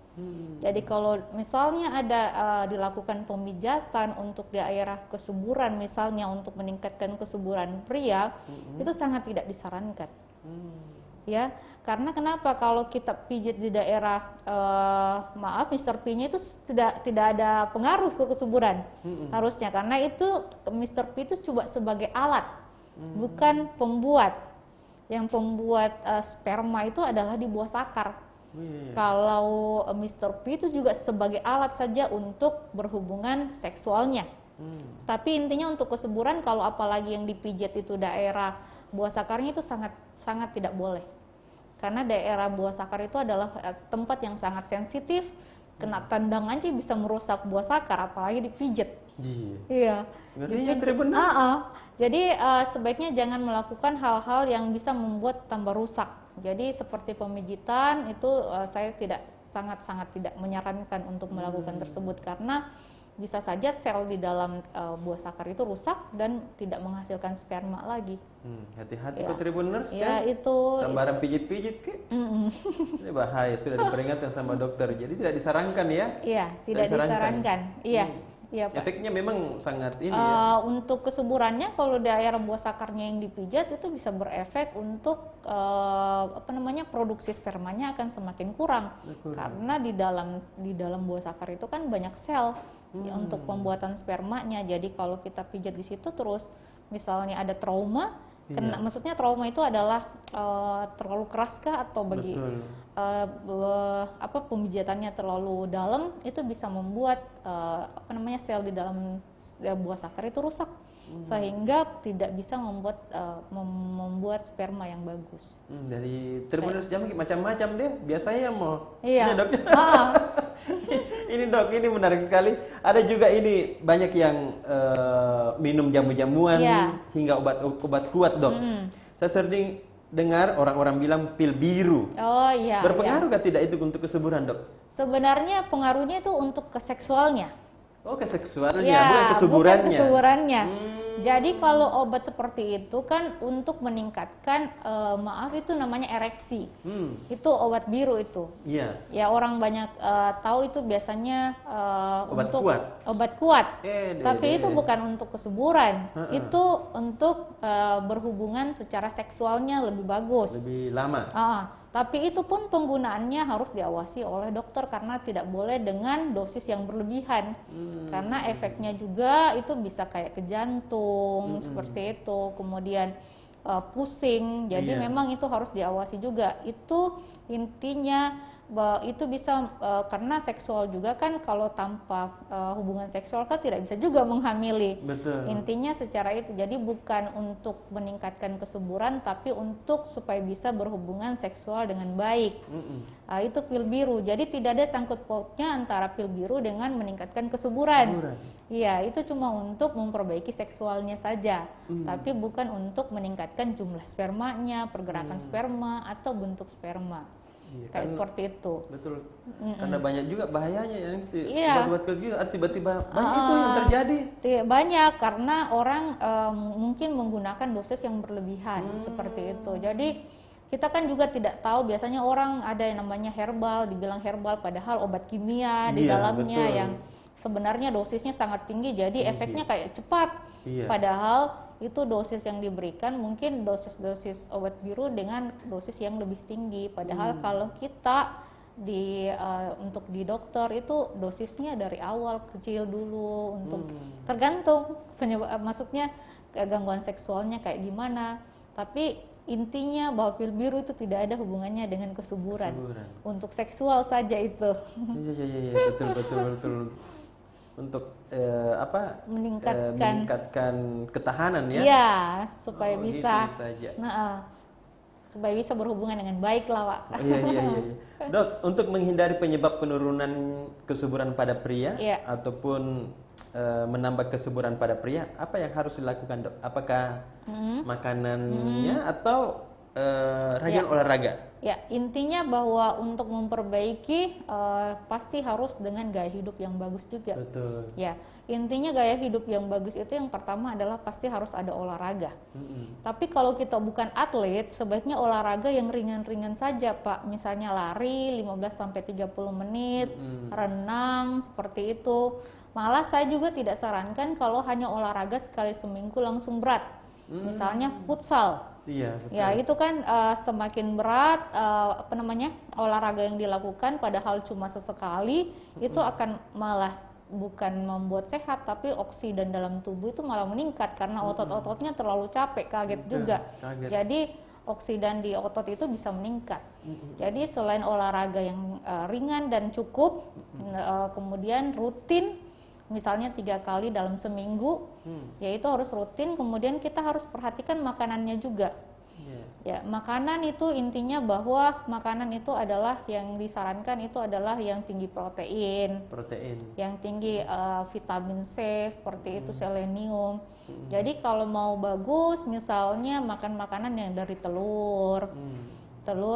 Jadi kalau misalnya ada dilakukan pemijatan untuk daerah kesuburan, misalnya untuk meningkatkan kesuburan pria, itu sangat tidak disarankan. Ya, karena kenapa? Kalau kita pijit di daerah maaf, Mr. P-nya itu tidak ada pengaruh ke kesuburan harusnya, karena itu Mr. P itu coba sebagai alat. Bukan pembuat. Yang pembuat sperma itu adalah di buah sakar. Kalau Mr. P itu juga sebagai alat saja untuk berhubungan seksualnya. Tapi intinya untuk kesuburan, kalau apalagi yang dipijat itu daerah buah sakarnya, itu sangat tidak boleh. Karena daerah buah sakar itu adalah tempat yang sangat sensitif. Kena tendang aja bisa merusak buah sakar, apalagi dipijat. Iya. Jadi sebaiknya jangan melakukan hal-hal yang bisa membuat tambah rusak. Jadi seperti pemijitan itu saya sangat tidak menyarankan untuk melakukan tersebut, karena bisa saja sel di dalam buah sakar itu rusak dan tidak menghasilkan sperma lagi. Hati-hati ke Tribuners ya, kan? Itu sembarang pijit-pijit ke? Ini bahaya, sudah diperingatkan sama dokter. Jadi tidak disarankan ya? Iya, tidak disarankan. Iya. Iya, Pak. Efeknya memang sangat ini untuk kesuburannya, kalau daerah buah sakarnya yang dipijat itu bisa berefek untuk produksi spermanya akan semakin kurang. Karena di dalam buah sakar itu kan banyak sel untuk pembuatan spermanya. Jadi kalau kita pijat di situ terus misalnya ada trauma, maksudnya trauma itu adalah terlalu keras kah atau bagi pemijatannya terlalu dalam, itu bisa membuat sel di dalam buah sakar itu rusak. Sehingga tidak bisa membuat sperma yang bagus. Dari Tribunnews Jambi macam-macam deh. Biasanya mau. Iya. Ini dok. Ini dok, ini menarik sekali. Ada juga ini banyak yang minum jamu-jamuan hingga obat kuat dok. Saya sering dengar orang-orang bilang pil biru. Oh iya. Berpengaruh gak tidak itu untuk kesuburan dok? Sebenarnya pengaruhnya itu untuk ke seksualnya. Oh, ke seksualnya, Ya, bukan kesuburannya. Bukan kesuburannya. Jadi kalau obat seperti itu kan untuk meningkatkan, itu namanya ereksi. Itu obat biru itu. Iya. Ya orang banyak tahu itu biasanya Obat untuk kuat. obat kuat. Tapi Deh. itu bukan untuk kesuburan. Itu untuk berhubungan secara seksualnya lebih bagus. Lebih lama. Tapi itu pun penggunaannya harus diawasi oleh dokter karena tidak boleh dengan dosis yang berlebihan. Karena efeknya juga itu bisa kayak ke jantung seperti itu, kemudian pusing. Jadi memang itu harus diawasi juga. Itu intinya itu bisa karena seksual juga kan, kalau tanpa hubungan seksual kan tidak bisa juga menghamili. Betul. Intinya secara itu. Jadi bukan untuk meningkatkan kesuburan, tapi untuk supaya bisa berhubungan seksual dengan baik. Itu pil biru. Jadi tidak ada sangkut pautnya antara pil biru dengan meningkatkan kesuburan. Iya, itu cuma untuk memperbaiki seksualnya saja, tapi bukan untuk meningkatkan jumlah spermanya, pergerakan sperma atau bentuk sperma. Kayak seperti itu. Betul. Karena banyak juga bahayanya yang Iya. obat-obat juga tiba-tiba banyak itu yang terjadi. Banyak karena orang mungkin menggunakan dosis yang berlebihan seperti itu. Jadi kita kan juga tidak tahu, biasanya orang ada yang namanya herbal, dibilang herbal padahal obat kimia di dalamnya yang sebenarnya dosisnya sangat tinggi, jadi efeknya kayak cepat. Padahal itu dosis yang diberikan mungkin dosis obat biru dengan dosis yang lebih tinggi. Padahal kalau kita untuk di dokter itu dosisnya dari awal kecil dulu, untuk tergantung maksudnya gangguan seksualnya kayak gimana. Tapi intinya bahwa pil biru itu tidak ada hubungannya dengan kesuburan. Untuk seksual saja itu. Iya, betul. Untuk meningkatkan ketahanan ya. Iya, supaya bisa saja. supaya bisa berhubungan dengan baik lah, Pak. Iya. Dok, untuk menghindari penyebab penurunan kesuburan pada pria ataupun menambah kesuburan pada pria, apa yang harus dilakukan, Dok? Apakah makanannya atau rajin olahraga? Ya, intinya bahwa untuk memperbaiki pasti harus dengan gaya hidup yang bagus juga. Betul. Ya, intinya gaya hidup yang bagus itu yang pertama adalah pasti harus ada olahraga. Tapi kalau kita bukan atlet, sebaiknya olahraga yang ringan-ringan saja, Pak. Misalnya lari 15-30 menit, renang seperti itu. Malah saya juga tidak sarankan kalau hanya olahraga sekali seminggu langsung berat. Misalnya futsal. Iya, betul. Ya, itu kan semakin berat olahraga yang dilakukan padahal cuma sesekali, itu akan malah bukan membuat sehat, tapi oksidan dalam tubuh itu malah meningkat karena otot-ototnya terlalu capek, kaget juga. Jadi oksidan di otot itu bisa meningkat. Jadi selain olahraga yang ringan dan cukup, kemudian rutin, misalnya 3 kali dalam seminggu, yaitu harus rutin. Kemudian kita harus perhatikan makanannya juga. Ya, makanan itu intinya bahwa makanan itu adalah yang disarankan itu adalah yang tinggi protein. Yang tinggi vitamin C seperti itu, selenium. Jadi kalau mau bagus, misalnya makan makanan yang dari telur,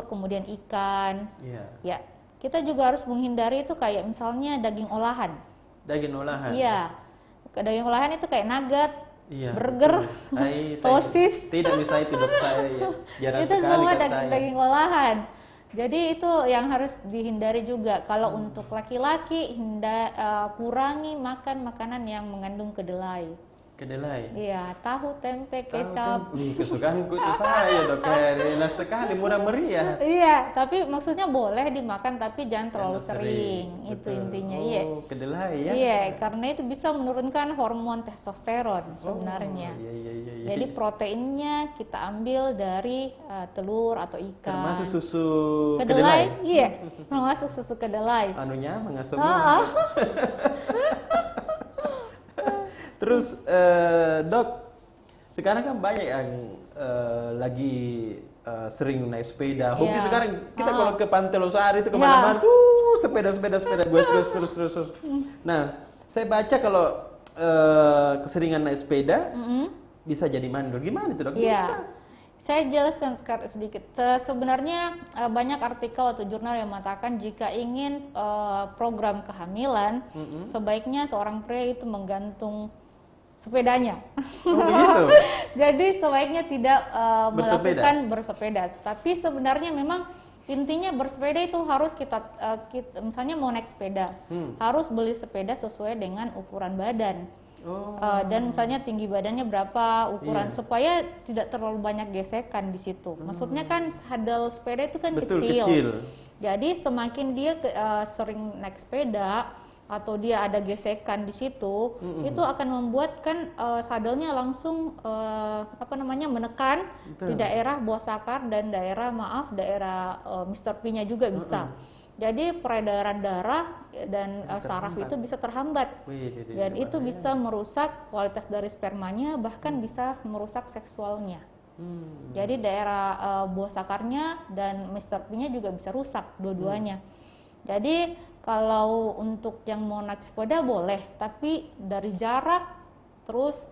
kemudian ikan. Ya, kita juga harus menghindari itu kayak misalnya daging olahan. Iya, daging olahan itu kayak nugget, burger, sosis. Tidak bisa itu, Dok. Saya jarang itu sekali semua ke saya. daging olahan. Jadi itu yang harus dihindari juga. Kalau untuk laki-laki, kurangi makan makanan yang mengandung kedelai. Kedelai. Iya, tahu, tempe, Tahu kecap. kan? Wih, kesukaanku itu saya dok, enak sekali, murah meriah. Iya, tapi maksudnya boleh dimakan tapi jangan terlalu Jangan sering. Itu betul. intinya, Oh, iya. kedelai ya? Iya, karena itu bisa menurunkan hormon testosteron sebenarnya. Oh, iya. Jadi proteinnya kita ambil dari telur atau ikan. Termasuk susu Kedelai, iya, termasuk susu kedelai. Anunya mengasuh. Ah, ah. Terus dok, sekarang kan banyak yang lagi sering naik sepeda. Hobi Iya. sekarang kita kalau ke Pantai Losari itu kemana-mana tuh sepeda, gue terus. Nah, saya baca kalau keseringan naik sepeda bisa jadi mandul. Gimana itu dok? Iya, saya jelaskan sedikit. Sebenarnya banyak artikel atau jurnal yang mengatakan jika ingin program kehamilan, sebaiknya seorang pria itu menggantung sepedanya. Oh begitu. Jadi sebaiknya tidak Bersepeda. melakukan bersepeda. Tapi sebenarnya memang intinya bersepeda itu harus misalnya mau naik sepeda, harus beli sepeda sesuai dengan ukuran badan. Oh. Dan misalnya tinggi badannya berapa, ukuran Iya. supaya tidak terlalu banyak gesekan di situ. Maksudnya kan saddle sepeda itu kan Betul, kecil. kecil. Jadi semakin dia sering naik sepeda atau dia ada gesekan di situ, itu akan membuat kan saddle-nya langsung menekan di daerah bawah sakar dan daerah Mr. P-nya juga bisa. Jadi peredaran darah dan saraf itu bisa terhambat. Dan itu bisa merusak kualitas dari spermanya, bahkan bisa merusak seksualnya. Jadi daerah bawah sakarnya dan Mr. P-nya juga bisa rusak dua-duanya. Jadi kalau untuk yang mau naik sepeda boleh, tapi dari jarak terus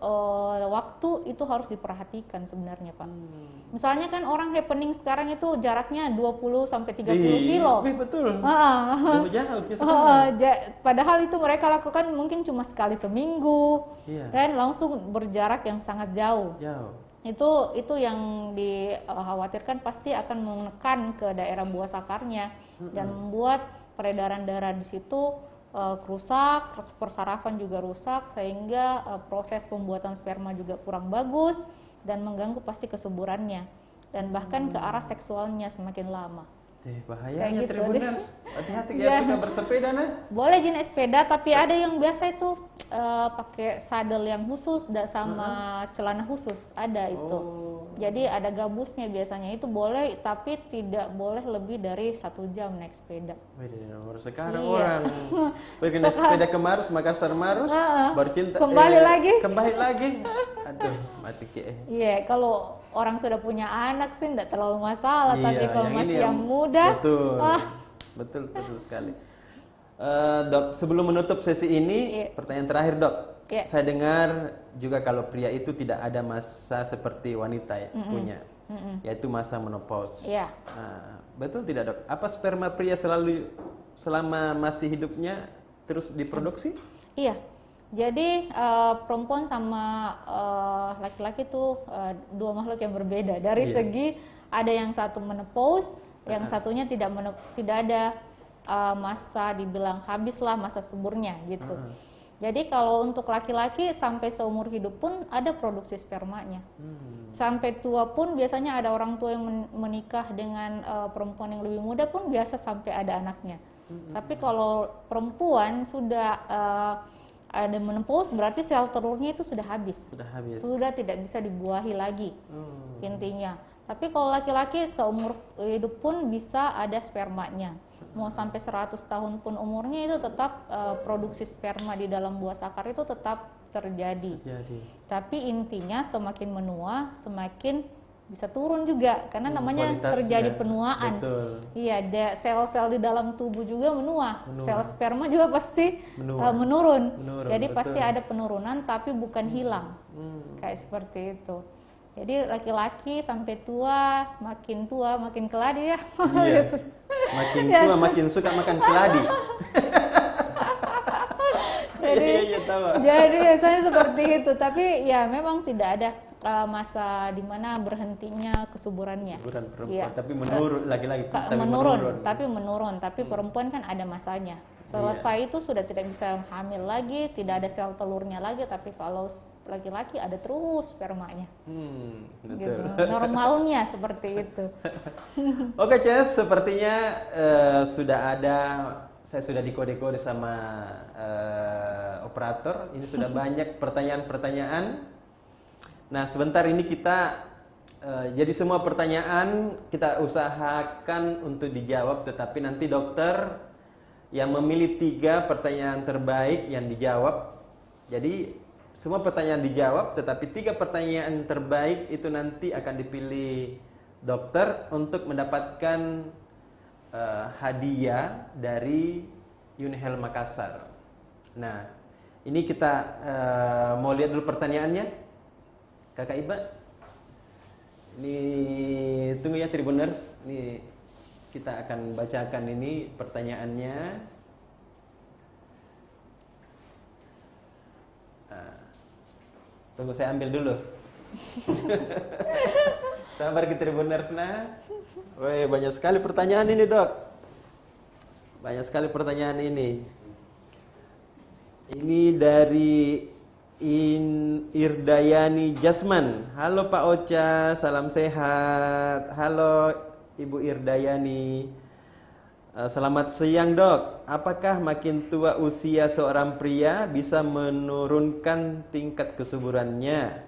waktu itu harus diperhatikan sebenarnya Pak. Misalnya kan orang happening sekarang itu jaraknya 20 sampai 30 kilo. Betul. Padahal itu mereka lakukan mungkin cuma sekali seminggu, Iya. dan langsung berjarak yang sangat jauh. Jauh. Itu yang dikhawatirkan pasti akan menekan ke daerah bawah sakarnya dan membuat peredaran darah di situ rusak, persarafan juga rusak, sehingga proses pembuatan sperma juga kurang bagus dan mengganggu pasti kesuburannya dan bahkan ke arah seksualnya semakin lama. Bahayanya gitu. Tribuners. Hati-hati Ya. ya suka bersepeda nah. Boleh jenis sepeda, tapi ada yang biasa itu pakai saddle yang khusus dan sama celana khusus, ada itu. Jadi ada gabusnya biasanya, itu boleh, tapi tidak boleh lebih dari 1 jam naik sepeda. Nomor sekarang Iya. orang pergi naik sepeda ke Marus, Makassar Marus, baru cinta Kembali lagi. Kembali lagi. Aduh, mati ke. Iya, kalau orang sudah punya anak sih tidak terlalu masalah, Iya, tapi kalau yang ini masih yang yang muda, betul sekali. Dok, sebelum menutup sesi ini, Iya. pertanyaan terakhir dok. Iya. Saya dengar juga kalau pria itu tidak ada masa seperti wanita ya, punya, yaitu masa menopause. Iya. Betul tidak dok? Apa sperma pria selalu selama masih hidupnya terus diproduksi? Iya. Jadi perempuan sama laki-laki itu dua makhluk yang berbeda. Dari Iya. segi ada yang satu menopause, yang satunya tidak ada masa dibilang habislah masa suburnya gitu. Jadi kalau untuk laki-laki sampai seumur hidup pun ada produksi spermanya. Sampai tua pun biasanya ada orang tua yang menikah dengan perempuan yang lebih muda pun biasa sampai ada anaknya. Tapi kalau perempuan sudah ada menopause, berarti sel telurnya itu sudah habis. Sudah tidak bisa dibuahi lagi intinya. Tapi kalau laki-laki seumur hidup pun bisa ada spermanya. Mau sampai 100 tahun pun umurnya itu tetap produksi sperma di dalam buah sakar itu tetap terjadi. Tapi intinya semakin menua semakin bisa turun juga karena namanya terjadi penuaan. Iya, sel-sel di dalam tubuh juga menua. Sel sperma juga pasti menurun. Jadi pasti ada penurunan tapi bukan hilang. Kayak seperti itu. Jadi laki-laki sampai tua makin keladi ya. Iya. Makin tua makin suka makan keladi. Jadi biasanya seperti itu. Tapi ya memang tidak ada masa di mana berhentinya kesuburannya. Kesuburan perempuan, Iya. tapi menurun lagi-lagi. Menurun, tapi perempuan kan ada masanya. Selesai itu sudah tidak bisa hamil lagi, tidak ada sel telurnya lagi, tapi kalau laki-laki ada terus spermanya. Betul. Gitu. Normalnya seperti itu. Oke, Ces, sepertinya saya sudah dikode-kode sama operator. Ini sudah banyak pertanyaan-pertanyaan. Nah, sebentar ini kita jadi semua pertanyaan kita usahakan untuk dijawab, tetapi nanti dokter yang memilih 3 pertanyaan terbaik yang dijawab. Jadi semua pertanyaan dijawab, tetapi 3 pertanyaan terbaik itu nanti akan dipilih dokter untuk mendapatkan hadiah dari Unihel Makassar. Nah, ini kita mau lihat dulu pertanyaannya, Kakak Iba. Ini tunggu ya Tribuners, ini kita akan bacakan ini pertanyaannya. Tunggu saya ambil dulu. Sabar kita Tribuners. Nah, woi, banyak sekali pertanyaan ini, Dok. Banyak sekali pertanyaan ini. Ini dari Irdayani Jasman. Halo Pak Ocha, salam sehat. Halo Ibu Irdayani. Selamat siang, Dok. Apakah makin tua usia seorang pria bisa menurunkan tingkat kesuburannya?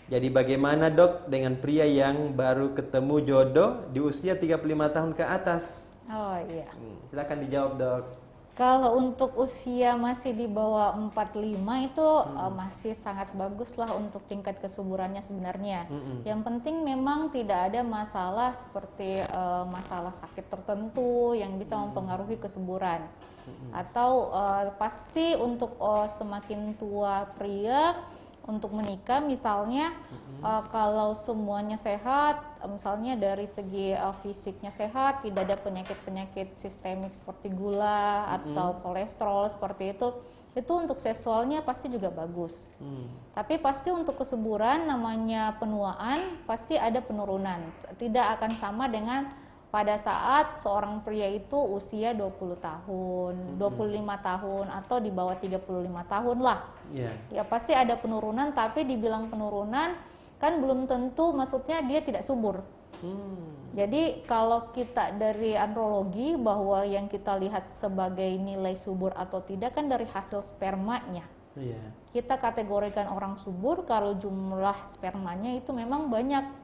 Jadi bagaimana, Dok, dengan pria yang baru ketemu jodoh di usia 35 tahun ke atas? Oh iya. Silakan dijawab, Dok. Kalau untuk usia masih di bawah 45 itu masih sangat bagus lah untuk tingkat kesuburannya sebenarnya. Yang penting memang tidak ada masalah seperti masalah sakit tertentu yang bisa mempengaruhi kesuburan. Atau pasti untuk semakin tua pria untuk menikah misalnya kalau semuanya sehat, misalnya dari segi fisiknya sehat, tidak ada penyakit-penyakit sistemik seperti gula atau kolesterol seperti itu untuk seksualnya pasti juga bagus. Tapi pasti untuk kesuburan namanya penuaan pasti ada penurunan, tidak akan sama dengan pada saat seorang pria itu usia 20 tahun, 25 tahun atau di bawah 35 tahun lah. Ya pasti ada penurunan, tapi dibilang penurunan kan belum tentu maksudnya dia tidak subur. Jadi kalau kita dari andrologi bahwa yang kita lihat sebagai nilai subur atau tidak kan dari hasil spermanya. Kita kategorikan orang subur kalau jumlah spermanya itu memang banyak.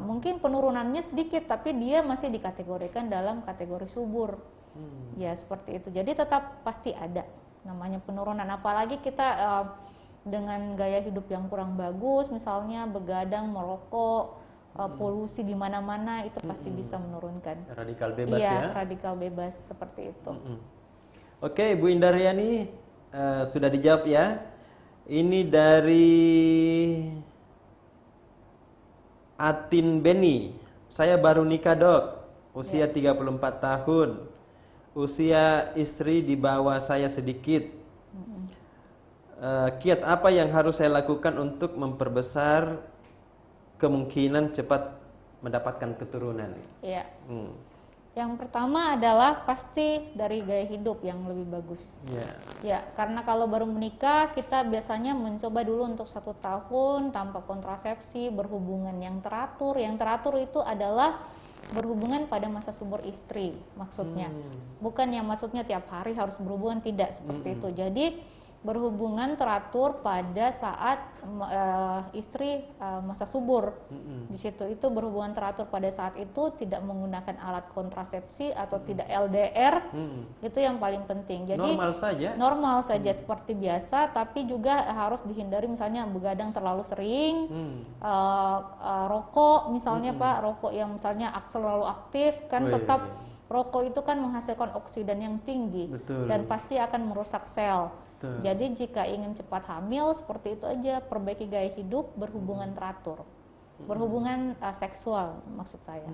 Mungkin penurunannya sedikit tapi dia masih dikategorikan dalam kategori subur. Ya seperti itu. Jadi tetap pasti ada namanya penurunan, apalagi kita dengan gaya hidup yang kurang bagus, misalnya begadang, merokok, polusi di mana-mana, itu pasti bisa menurunkan. Radikal bebas iya, ya. Radikal bebas seperti itu. Oke, Bu Indaryani sudah dijawab ya. Ini dari Atin Beni. Saya baru nikah, Dok. Usia 34 tahun. Usia istri di bawah saya sedikit. Kiat apa yang harus saya lakukan untuk memperbesar kemungkinan cepat mendapatkan keturunan? Iya. Yang pertama adalah pasti dari gaya hidup yang lebih bagus. Ya, karena kalau baru menikah kita biasanya mencoba dulu untuk 1 tahun tanpa kontrasepsi, berhubungan yang teratur. Yang teratur itu adalah berhubungan pada masa subur istri, maksudnya. Bukan yang maksudnya tiap hari harus berhubungan, tidak seperti itu. Jadi berhubungan teratur pada saat istri masa subur. Di situ itu berhubungan teratur pada saat itu, tidak menggunakan alat kontrasepsi atau tidak LDR. Itu yang paling penting. Jadi normal saja seperti biasa, tapi juga harus dihindari misalnya begadang terlalu sering, rokok misalnya Pak, rokok yang misalnya selalu aktif kan tetap rokok itu kan menghasilkan oksidan yang tinggi. Dan pasti akan merusak sel. Jadi jika ingin cepat hamil seperti itu aja, perbaiki gaya hidup, berhubungan teratur, berhubungan seksual maksud saya,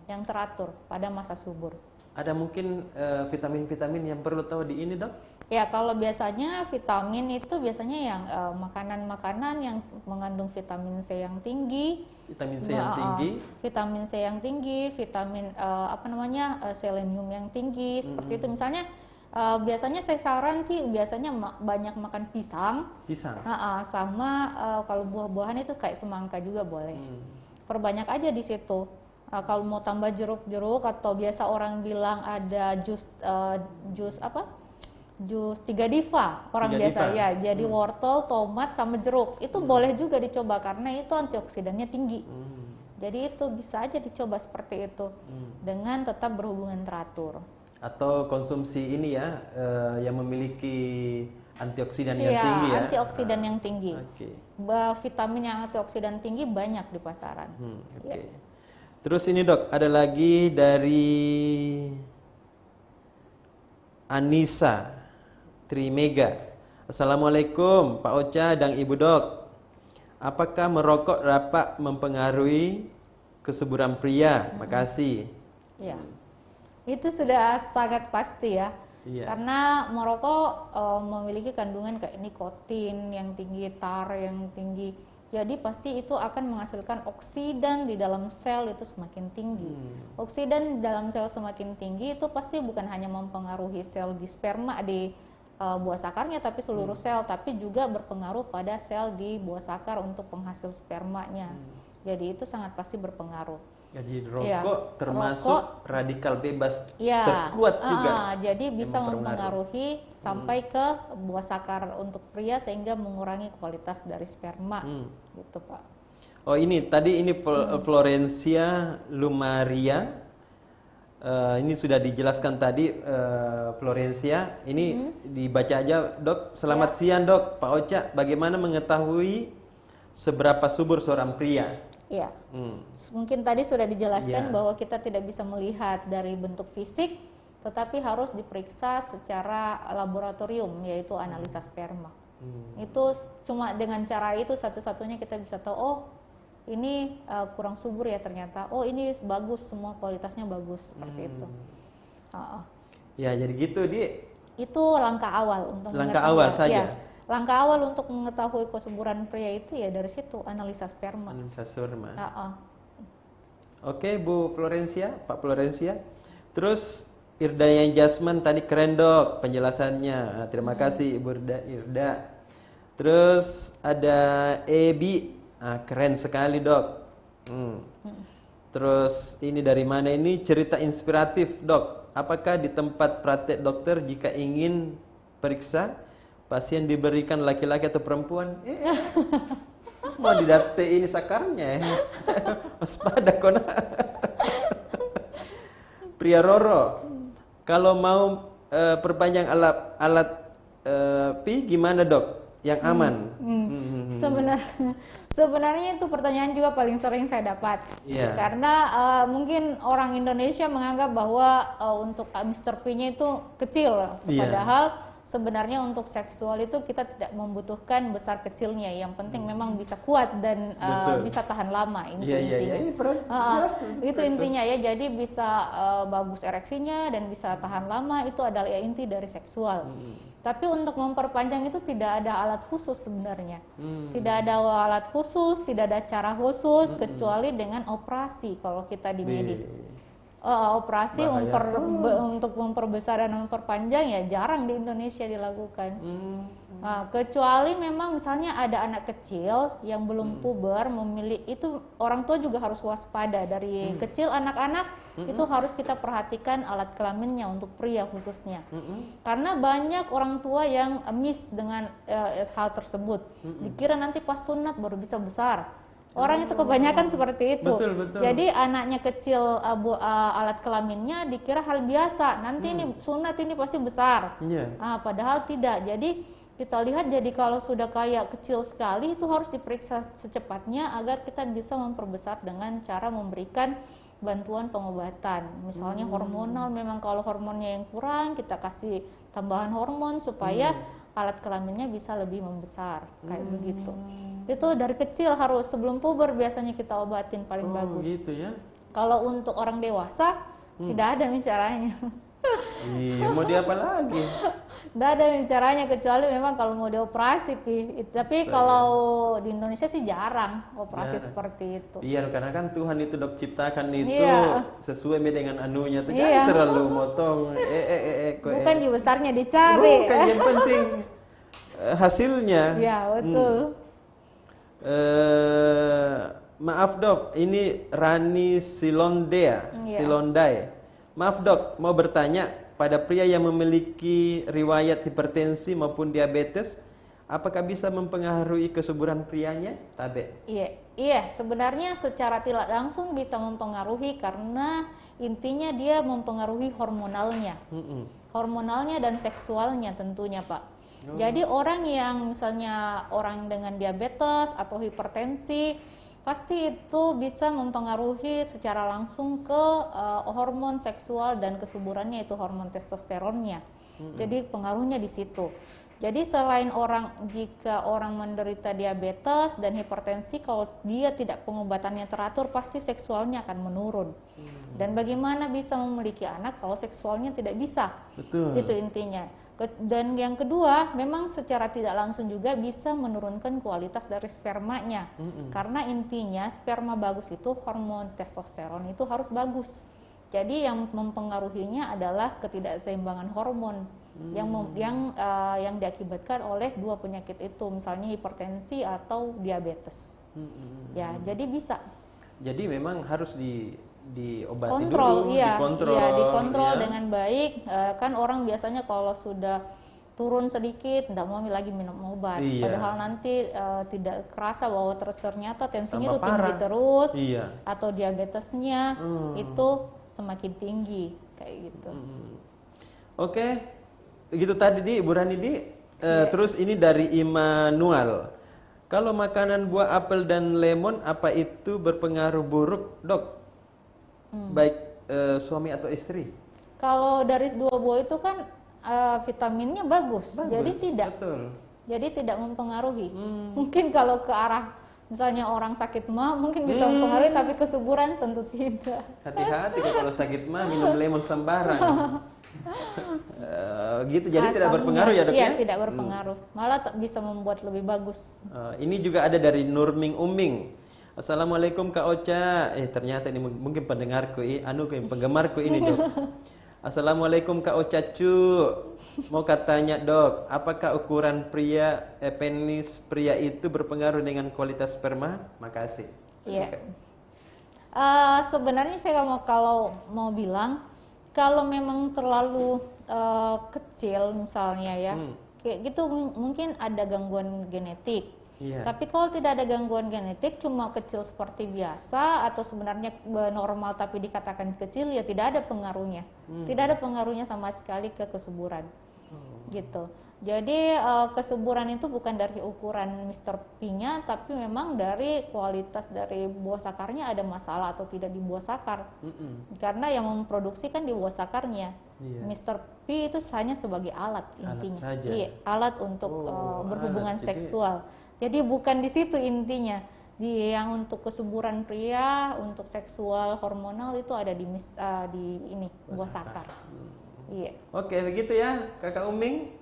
yang teratur pada masa subur. Ada mungkin vitamin-vitamin yang perlu tahu di ini, Dok? Ya, kalau biasanya vitamin itu biasanya yang makanan-makanan yang mengandung vitamin C yang tinggi, Vitamin C yang tinggi. vitamin C yang tinggi, vitamin selenium yang tinggi, seperti itu. Misalnya biasanya saya saran sih biasanya banyak makan pisang, Pisang. sama kalau buah-buahan itu kayak semangka juga boleh. Perbanyak aja di situ. Kalau mau tambah jeruk-jeruk atau biasa orang bilang ada jus jus tiga diva orang Tiga biasa diva. ya, jadi wortel, tomat sama jeruk itu boleh juga dicoba karena itu antioksidannya tinggi. Jadi itu bisa aja dicoba seperti itu dengan tetap berhubungan teratur. Atau konsumsi ini ya yang memiliki antioksidan yang Iya, tinggi ya. antioksidan yang tinggi. Oke. Vitamin yang antioksidan tinggi banyak di pasaran. Oke. Ya. Terus ini dok, ada lagi dari Anissa Trimega. Assalamualaikum Pak Ocha dan Ibu Dok. Apakah merokok dapat mempengaruhi kesuburan pria? Makasih. Ya, itu sudah sangat pasti ya. Iya. Karena merokok memiliki kandungan kayak nikotin yang tinggi, tar yang tinggi. Jadi pasti itu akan menghasilkan oksidan di dalam sel itu semakin tinggi. Oksidan di dalam sel semakin tinggi itu pasti bukan hanya mempengaruhi sel di sperma di buah sakarnya, tapi seluruh sel, tapi juga berpengaruh pada sel di buah sakar untuk penghasil spermanya. Jadi itu sangat pasti berpengaruh. Jadi rokok Ya, termasuk radikal bebas Ya, terkuat juga. jadi bisa yang mempengaruhi sampai ke buah sakar untuk pria sehingga mengurangi kualitas dari sperma, gitu Pak. Oh ini tadi ini Florencia Lumaria. Ini sudah dijelaskan tadi Florencia. Ini dibaca aja dok. Selamat siang dok. Pak Ocha, bagaimana mengetahui seberapa subur seorang pria? Ya, mungkin tadi sudah dijelaskan Ya. bahwa kita tidak bisa melihat dari bentuk fisik, tetapi harus diperiksa secara laboratorium, yaitu analisa sperma. Itu cuma dengan cara itu satu-satunya kita bisa tahu, oh ini kurang subur ya ternyata, oh ini bagus, semua kualitasnya bagus, seperti itu. Ya jadi gitu Itu langkah awal untuk Langkah mengetahui. awal saja? Ya, langkah awal untuk mengetahui kesuburan pria itu ya dari situ, analisa sperma. analisa sperma. Ah. Oke Bu Florencia, Pak Florencia. Terus Irda Jasman tadi keren dok penjelasannya. Terima kasih Ibu Irda. Terus ada Ebi, keren sekali dok. Terus ini dari mana ini cerita inspiratif dok? Apakah di tempat praktek dokter jika ingin periksa pasien diberikan laki-laki atau perempuan? Mau didate ini sakarnya ya. Waspada kona. Pria Roro, kalau mau perpanjang alat pi gimana dok? Yang aman? Sebenarnya itu pertanyaan juga paling sering saya dapat. Iya. Karena mungkin orang Indonesia menganggap bahwa untuk Mr. P-nya itu kecil, Iya. padahal sebenarnya untuk seksual itu kita tidak membutuhkan besar kecilnya, yang penting memang bisa kuat dan bisa tahan lama. Itu intinya. Itu intinya ya, jadi bisa bagus ereksinya dan bisa tahan lama, itu adalah inti dari seksual. Tapi untuk memperpanjang itu tidak ada alat khusus sebenarnya. Tidak ada alat khusus, tidak ada cara khusus kecuali dengan operasi kalau kita di medis. Operasi untuk memperbesar dan memperpanjang ya jarang di Indonesia dilakukan. Kecuali memang misalnya ada anak kecil yang belum puber itu orang tua juga harus waspada dari kecil. Anak-anak itu harus kita perhatikan alat kelaminnya untuk pria khususnya, karena banyak orang tua yang miss dengan hal tersebut. Dikira nanti pas sunat baru bisa besar. Orang itu kebanyakan seperti itu. Betul. Jadi anaknya kecil, alat kelaminnya dikira hal biasa. Nanti ini sunat ini pasti besar. Padahal tidak. Jadi kita lihat, jadi kalau sudah kayak kecil sekali itu harus diperiksa secepatnya agar kita bisa memperbesar dengan cara memberikan bantuan pengobatan. Misalnya hormonal, memang kalau hormonnya yang kurang kita kasih tambahan hormon supaya alat kelaminnya bisa lebih membesar, kayak begitu. Itu dari kecil harus, sebelum puber biasanya kita obatin paling bagus. Gitu ya. Kalau untuk orang dewasa tidak ada caranya. Iya, mau dia apa lagi? Nggak ada caranya kecuali memang kalau mau dioperasi, Pi. Tapi kalau di Indonesia sih jarang operasi Jarang. seperti itu. Iya, karena kan Tuhan itu dok ciptakan itu Iya. sesuai dengan anunya tuh. Iya. Jangan terlalu motong. Bukan di besarnya dicari. Bukan, yang penting hasilnya. Iya, betul. Maaf dok, ini Rani Silondea, Iya. Silondai. Maaf dok, mau bertanya, pada pria yang memiliki riwayat hipertensi maupun diabetes, apakah bisa mempengaruhi kesuburan prianya? Tabe. Iya, sebenarnya secara tidak langsung bisa mempengaruhi karena intinya dia mempengaruhi hormonalnya. Hormonalnya dan seksualnya tentunya, Pak. Jadi orang yang misalnya orang dengan diabetes atau hipertensi pasti itu bisa mempengaruhi secara langsung ke hormon seksual dan kesuburannya, itu hormon testosteronnya. Jadi pengaruhnya di situ. Jadi selain jika orang menderita diabetes dan hipertensi, kalau dia tidak pengobatannya teratur pasti seksualnya akan menurun. Dan bagaimana bisa memiliki anak kalau seksualnya tidak bisa? Betul. Itu intinya. Dan yang kedua, memang secara tidak langsung juga bisa menurunkan kualitas dari spermanya. Karena intinya sperma bagus itu hormon testosteron itu harus bagus. Jadi yang mempengaruhinya adalah ketidakseimbangan hormon yang diakibatkan oleh dua penyakit itu, misalnya hipertensi atau diabetes. Ya, jadi bisa. Jadi memang harus diobati Kontrol, dulu, iya, ya. dikontrol dengan baik. Kan orang biasanya kalau sudah turun sedikit, tidak mau lagi minum obat. Iya. Padahal nanti tidak kerasa bahwa ternyata tensinya Tambah itu tinggi parah. terus, Iya. atau diabetesnya itu semakin tinggi, kayak gitu. Oke, begitu tadi di Ibu Rani di. Terus ini dari Immanuel. Kalau makanan buah apel dan lemon, apa itu berpengaruh buruk, dok? Baik suami atau istri? Kalau dari dua buah itu kan vitaminnya bagus, jadi tidak. Betul. Jadi tidak mempengaruhi. Mungkin kalau ke arah misalnya orang sakit mah mungkin bisa mempengaruhi, tapi kesuburan tentu tidak. Hati-hati kalau sakit mah minum lemon sembarang. Gitu, jadi tidak Asamnya, berpengaruh ya dok iya, ya? tidak berpengaruh. Malah bisa membuat lebih bagus. Ini juga ada dari Nurming Uming. Assalamualaikum Kak Ocha. Ternyata ini mungkin pendengarku, penggemarku ini dok. Assalamualaikum Kak Ocha cu. Mau katanya dok, apakah ukuran penis pria itu berpengaruh dengan kualitas sperma? Makasih. Iya. Sebenarnya saya kalau mau bilang, kalau memang terlalu kecil misalnya ya, kayak gitu mungkin ada gangguan genetik. Iya. Tapi kalau tidak ada gangguan genetik, cuma kecil seperti biasa atau sebenarnya normal tapi dikatakan kecil, ya tidak ada pengaruhnya. Tidak ada pengaruhnya sama sekali ke kesuburan. Gitu. Jadi kesuburan itu bukan dari ukuran Mr. P-nya, tapi memang dari kualitas dari buah sakarnya ada masalah atau tidak di buah sakar. Karena yang memproduksi kan di buah sakarnya. Iya. Mr. P itu hanya sebagai alat intinya. saja. Iya, alat untuk berhubungan alat. seksual. Jadi bukan di situ intinya. Yang untuk kesuburan pria, untuk seksual hormonal itu ada di buah sakar. Iya. Oke, begitu ya Kakak Uming.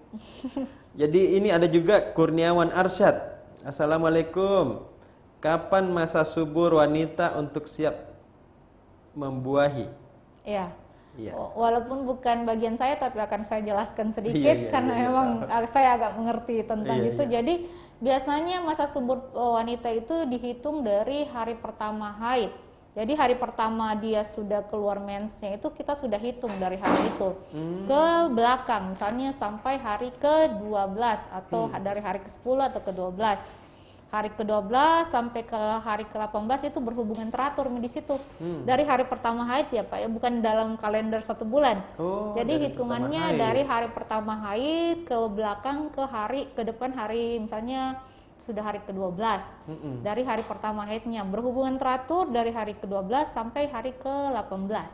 Jadi ini ada juga Kurniawan Arsyad. Assalamualaikum. Kapan masa subur wanita untuk siap membuahi? Iya. Iya. Walaupun bukan bagian saya, tapi akan saya jelaskan sedikit karena memang saya agak mengerti tentang itu. Jadi biasanya masa subur wanita itu dihitung dari hari pertama haid. Jadi hari pertama dia sudah keluar mensnya itu kita sudah hitung dari hari itu ke belakang, misalnya sampai hari ke-12 atau dari hari ke-10 atau ke-12. Hari ke-12 sampai ke hari ke-18 itu berhubungan teratur di situ. Dari hari pertama haid ya Pak ya, bukan dalam kalender 1 bulan. Jadi hitungannya dari hari pertama haid ke belakang ke depan hari misalnya sudah hari ke-12. Dari hari pertama haidnya berhubungan teratur dari hari ke-12 sampai hari ke-18.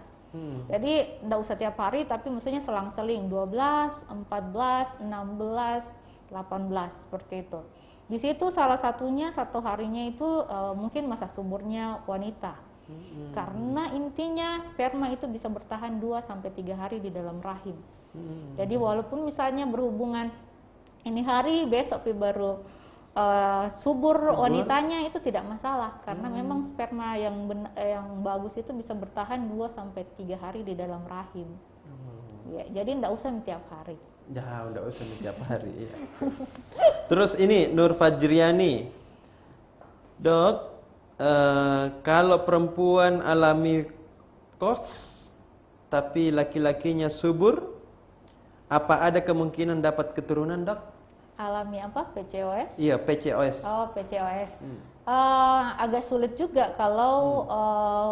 Jadi enggak usah tiap hari, tapi maksudnya selang-seling 12, 14, 16, 18 seperti itu. Di situ salah satunya satu harinya itu mungkin masa suburnya wanita. Karena intinya sperma itu bisa bertahan 2 sampai 3 hari di dalam rahim. Jadi walaupun misalnya berhubungan ini hari, besok baru subur wanitanya, itu tidak masalah karena memang sperma yang bagus itu bisa bertahan 2 sampai 3 hari di dalam rahim. Ya, jadi enggak usah tiap hari. Ya, enggak usah tiap hari. Ya. Terus ini Nur Fajriani, Dok, kalau perempuan alami kos tapi laki-lakinya subur, apa ada kemungkinan dapat keturunan, Dok? Alami apa? PCOS? Iya, PCOS. Oh, PCOS. Agak sulit juga kalau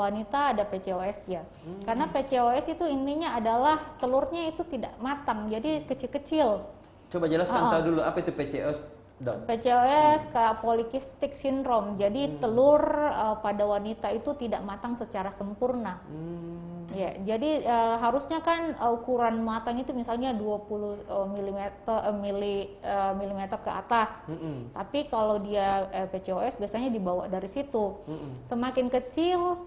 wanita ada PCOS ya. Karena PCOS itu intinya adalah telurnya itu tidak matang, jadi kecil-kecil. Coba jelaskan tahu dulu apa itu PCOS, Dok? PCOS kayak polycystic syndrome. Jadi telur pada wanita itu tidak matang secara sempurna. Ya, jadi harusnya kan ukuran matang itu misalnya 20 mm ke atas. Tapi kalau dia PCOS biasanya dibawa dari situ. Semakin kecil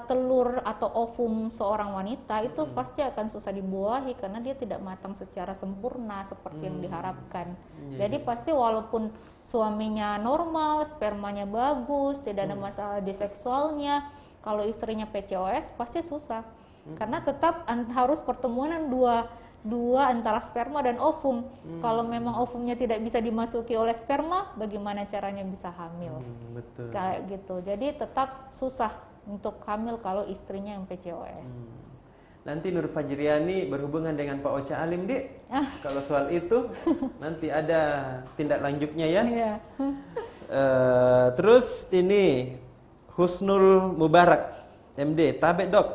telur atau ovum seorang wanita itu pasti akan susah dibuahi karena dia tidak matang secara sempurna seperti yang diharapkan. Jadi pasti walaupun suaminya normal, spermanya bagus, tidak ada masalah di seksualnya, kalau istrinya PCOS pasti susah. Karena tetap harus pertemuan dua antara sperma dan ovum. Kalau memang ovumnya tidak bisa dimasuki oleh sperma, bagaimana caranya bisa hamil? Betul. Kayak gitu. Jadi tetap susah untuk hamil kalau istrinya yang PCOS. Nanti Nur Fajriani berhubungan dengan Pak Ocha Alim, Dik. Kalau soal itu nanti ada tindak lanjutnya ya. Iya. Terus ini Husnul Mubarak, MD, Tabek Dok.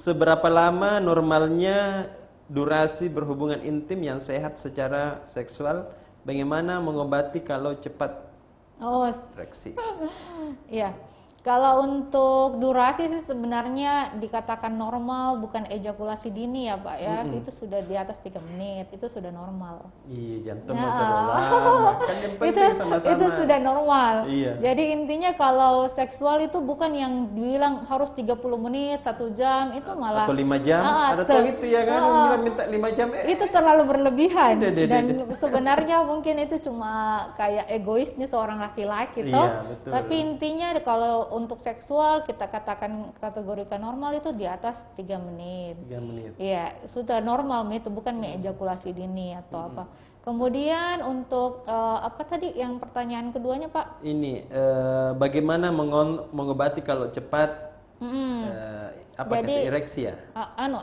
Seberapa lama normalnya durasi berhubungan intim yang sehat secara seksual? Bagaimana mengobati kalau cepat ereksi? Iya. Kalau untuk durasi sih sebenarnya dikatakan normal, bukan ejakulasi dini ya Pak ya. Itu sudah di atas 3 menit, itu sudah normal. Iya, jantung mau terlalu lama. Kan yang penting sama-sama. Itu sudah normal. Iya. Jadi intinya kalau seksual itu bukan yang dibilang harus 30 menit, 1 jam, itu malah atau 5 jam. Ada tuh gitu ya kan, bilang minta 5 jam. Itu terlalu berlebihan. Dan sebenarnya mungkin itu cuma kayak egoisnya seorang laki-laki toh. Iya, betul. Tapi intinya kalau untuk seksual kita kategorikan normal itu di atas 3 menit. 3 menit. Iya, sudah normal itu bukan ejakulasi dini atau apa. Kemudian untuk apa tadi yang pertanyaan keduanya Pak? Ini bagaimana mengobati kalau cepat Jadi, ereksi ya?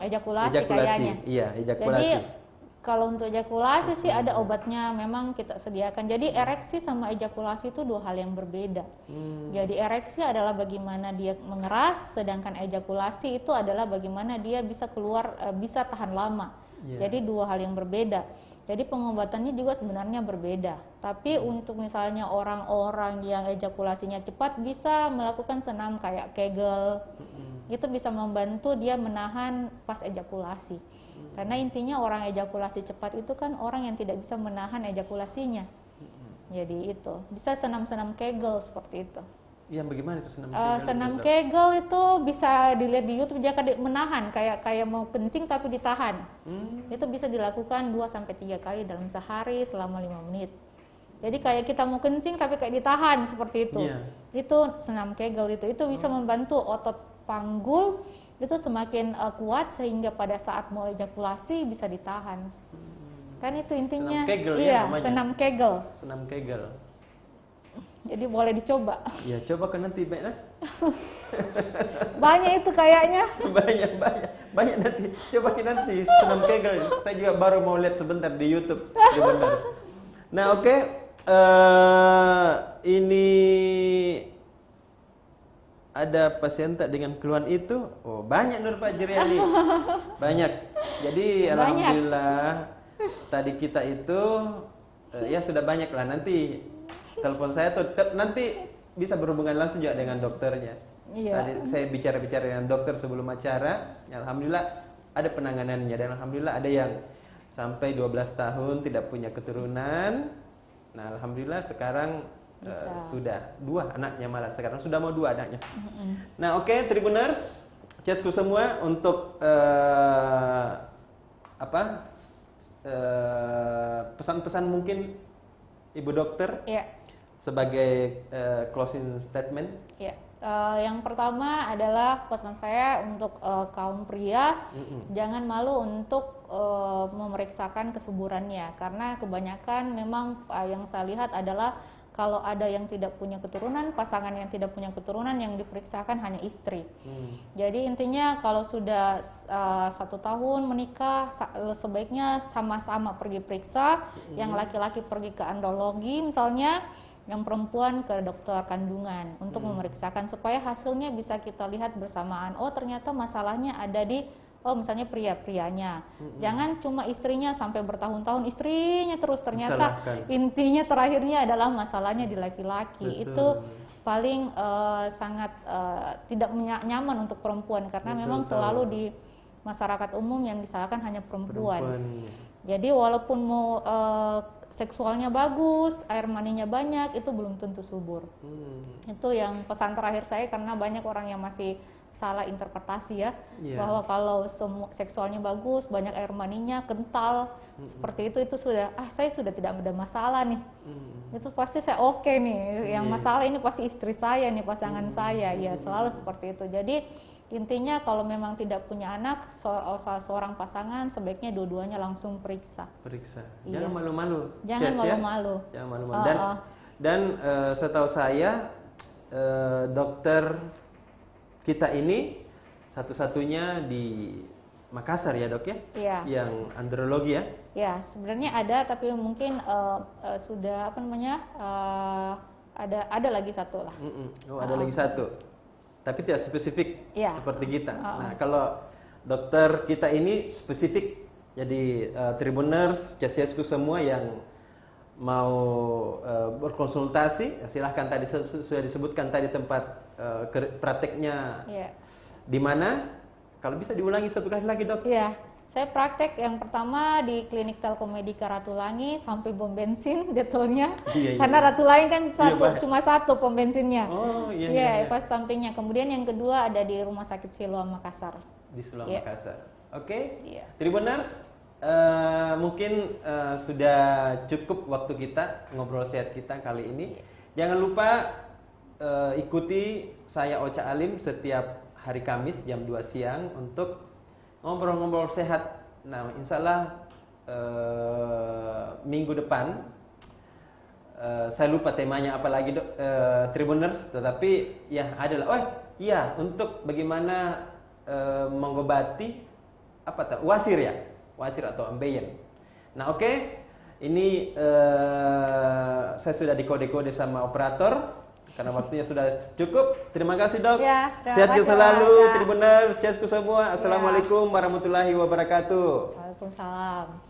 Ejakulasi kayaknya. Iya, ejakulasi. Jadi kalau untuk ejakulasi sih ada obatnya memang kita sediakan. Jadi ereksi sama ejakulasi itu 2 hal yang berbeda. Jadi ereksi adalah bagaimana dia mengeras, sedangkan ejakulasi itu adalah bagaimana dia bisa keluar, bisa tahan lama. Jadi 2 hal yang berbeda. Jadi pengobatannya juga sebenarnya berbeda. Tapi untuk misalnya orang-orang yang ejakulasinya cepat bisa melakukan senam kayak Kegel. Itu bisa membantu dia menahan pas ejakulasi. Karena intinya orang ejakulasi cepat itu kan orang yang tidak bisa menahan ejakulasinya. Jadi itu bisa senam-senam Kegel seperti itu. Iya, bagaimana itu senam Kegel? Senam Kegel itu bisa dilihat di YouTube, dia menahan kayak mau kencing tapi ditahan. Itu bisa dilakukan 2 sampai 3 kali dalam sehari selama 5 menit. Jadi kayak kita mau kencing tapi kayak ditahan seperti itu. Itu senam Kegel itu bisa membantu otot panggul itu semakin kuat sehingga pada saat mau ejakulasi bisa ditahan. Kan itu intinya. Senam Kegel iya, namanya. senam Kegel. Senam Kegel. Jadi boleh dicoba. Ya, coba kan nanti baik. Banyak itu kayaknya. banyak nanti. Coba nanti senam Kegel. Saya juga baru mau lihat sebentar di YouTube. Benar. Nah, oke. Ini ada pasien tak dengan keluhan itu? Oh, banyak Nur Fajriani. Banyak. Jadi alhamdulillah tadi kita itu ya sudah banyak lah. Nanti telepon saya tuh nanti bisa berhubungan langsung juga dengan dokternya. Iya. Tadi saya bicara dengan dokter sebelum acara. Alhamdulillah ada penanganannya dan alhamdulillah ada yang sampai 12 tahun tidak punya keturunan. Nah, alhamdulillah sekarang sudah 2 anaknya, malah sekarang sudah mau 2 anaknya. Nah, oke, Tribuners, cesku semua untuk pesan-pesan mungkin Ibu Dokter Ya. sebagai closing statement. Ya, yang pertama adalah pesan saya untuk kaum pria, jangan malu untuk memeriksakan kesuburannya, karena kebanyakan memang yang saya lihat adalah kalau ada yang tidak punya keturunan, pasangan yang tidak punya keturunan yang diperiksakan hanya istri. Jadi intinya kalau sudah 1 tahun menikah, sebaiknya sama-sama pergi periksa, yang laki-laki pergi ke andrologi misalnya, yang perempuan ke dokter kandungan untuk memeriksakan supaya hasilnya bisa kita lihat bersamaan. Oh ternyata masalahnya ada di misalnya pria-prianya. Jangan cuma istrinya sampai bertahun-tahun istrinya terus, ternyata Disalahkan. intinya terakhirnya adalah masalahnya di laki-laki. Betul. Itu paling sangat tidak nyaman untuk perempuan, karena Betul, memang tahu. selalu di masyarakat umum yang disalahkan hanya perempuan. Perempuan. Jadi walaupun mau seksualnya bagus, air maninya banyak, itu belum tentu subur. Itu yang pesan terakhir saya, karena banyak orang yang masih salah interpretasi ya, bahwa kalau seksualnya bagus, banyak air maninya, kental, seperti itu sudah, saya sudah tidak ada masalah nih. Itu pasti saya oke nih. Yang masalah ini pasti istri saya nih, pasangan saya, ya selalu seperti itu. Jadi intinya kalau memang tidak punya anak, seorang pasangan sebaiknya dua-duanya langsung periksa. Jangan malu-malu. Jangan Jess, malu-malu. Jangan malu-malu. Dan setahu saya dokter kita ini satu-satunya di Makassar ya dok ya? Iya. Yang andrologi ya? Ya sebenarnya ada, tapi mungkin sudah ada lagi satu lah. Ada lagi satu. Tapi tidak spesifik seperti kita. Nah, kalau dokter kita ini spesifik. Jadi Tribuners, Casiasku semua yang mau berkonsultasi, silahkan. Tadi sudah disebutkan tadi tempat prakteknya di mana. Kalau bisa diulangi satu kali lagi dok. Iya. Saya praktek yang pertama di klinik Telkomedika Ratulangi sampai pom bensin detailnya. Karena Ratulangi kan cuma satu pom bensinnya. Oh iya. Pas sampingnya. Kemudian yang kedua ada di Rumah Sakit Siloam Makassar. Di Siloam Makassar. Oke. Iya. Tribuners, mungkin sudah cukup waktu kita ngobrol sehat kita kali ini. Jangan lupa ikuti saya Ocha Alim setiap hari Kamis jam 2 siang untuk ngobrol-ngobrol sehat. Nah, insya Allah minggu depan saya lupa temanya apa lagi dok, Tribuners, tetapi ya adalah untuk bagaimana mengobati wasir ya, wasir atau ambeien. Nah ini saya sudah dikode-kode sama operator. Karena waktunya sudah cukup. Terima kasih dok. Sehat selalu Tribuners, Cesku semua. Assalamualaikum warahmatullahi wabarakatuh. Waalaikumsalam.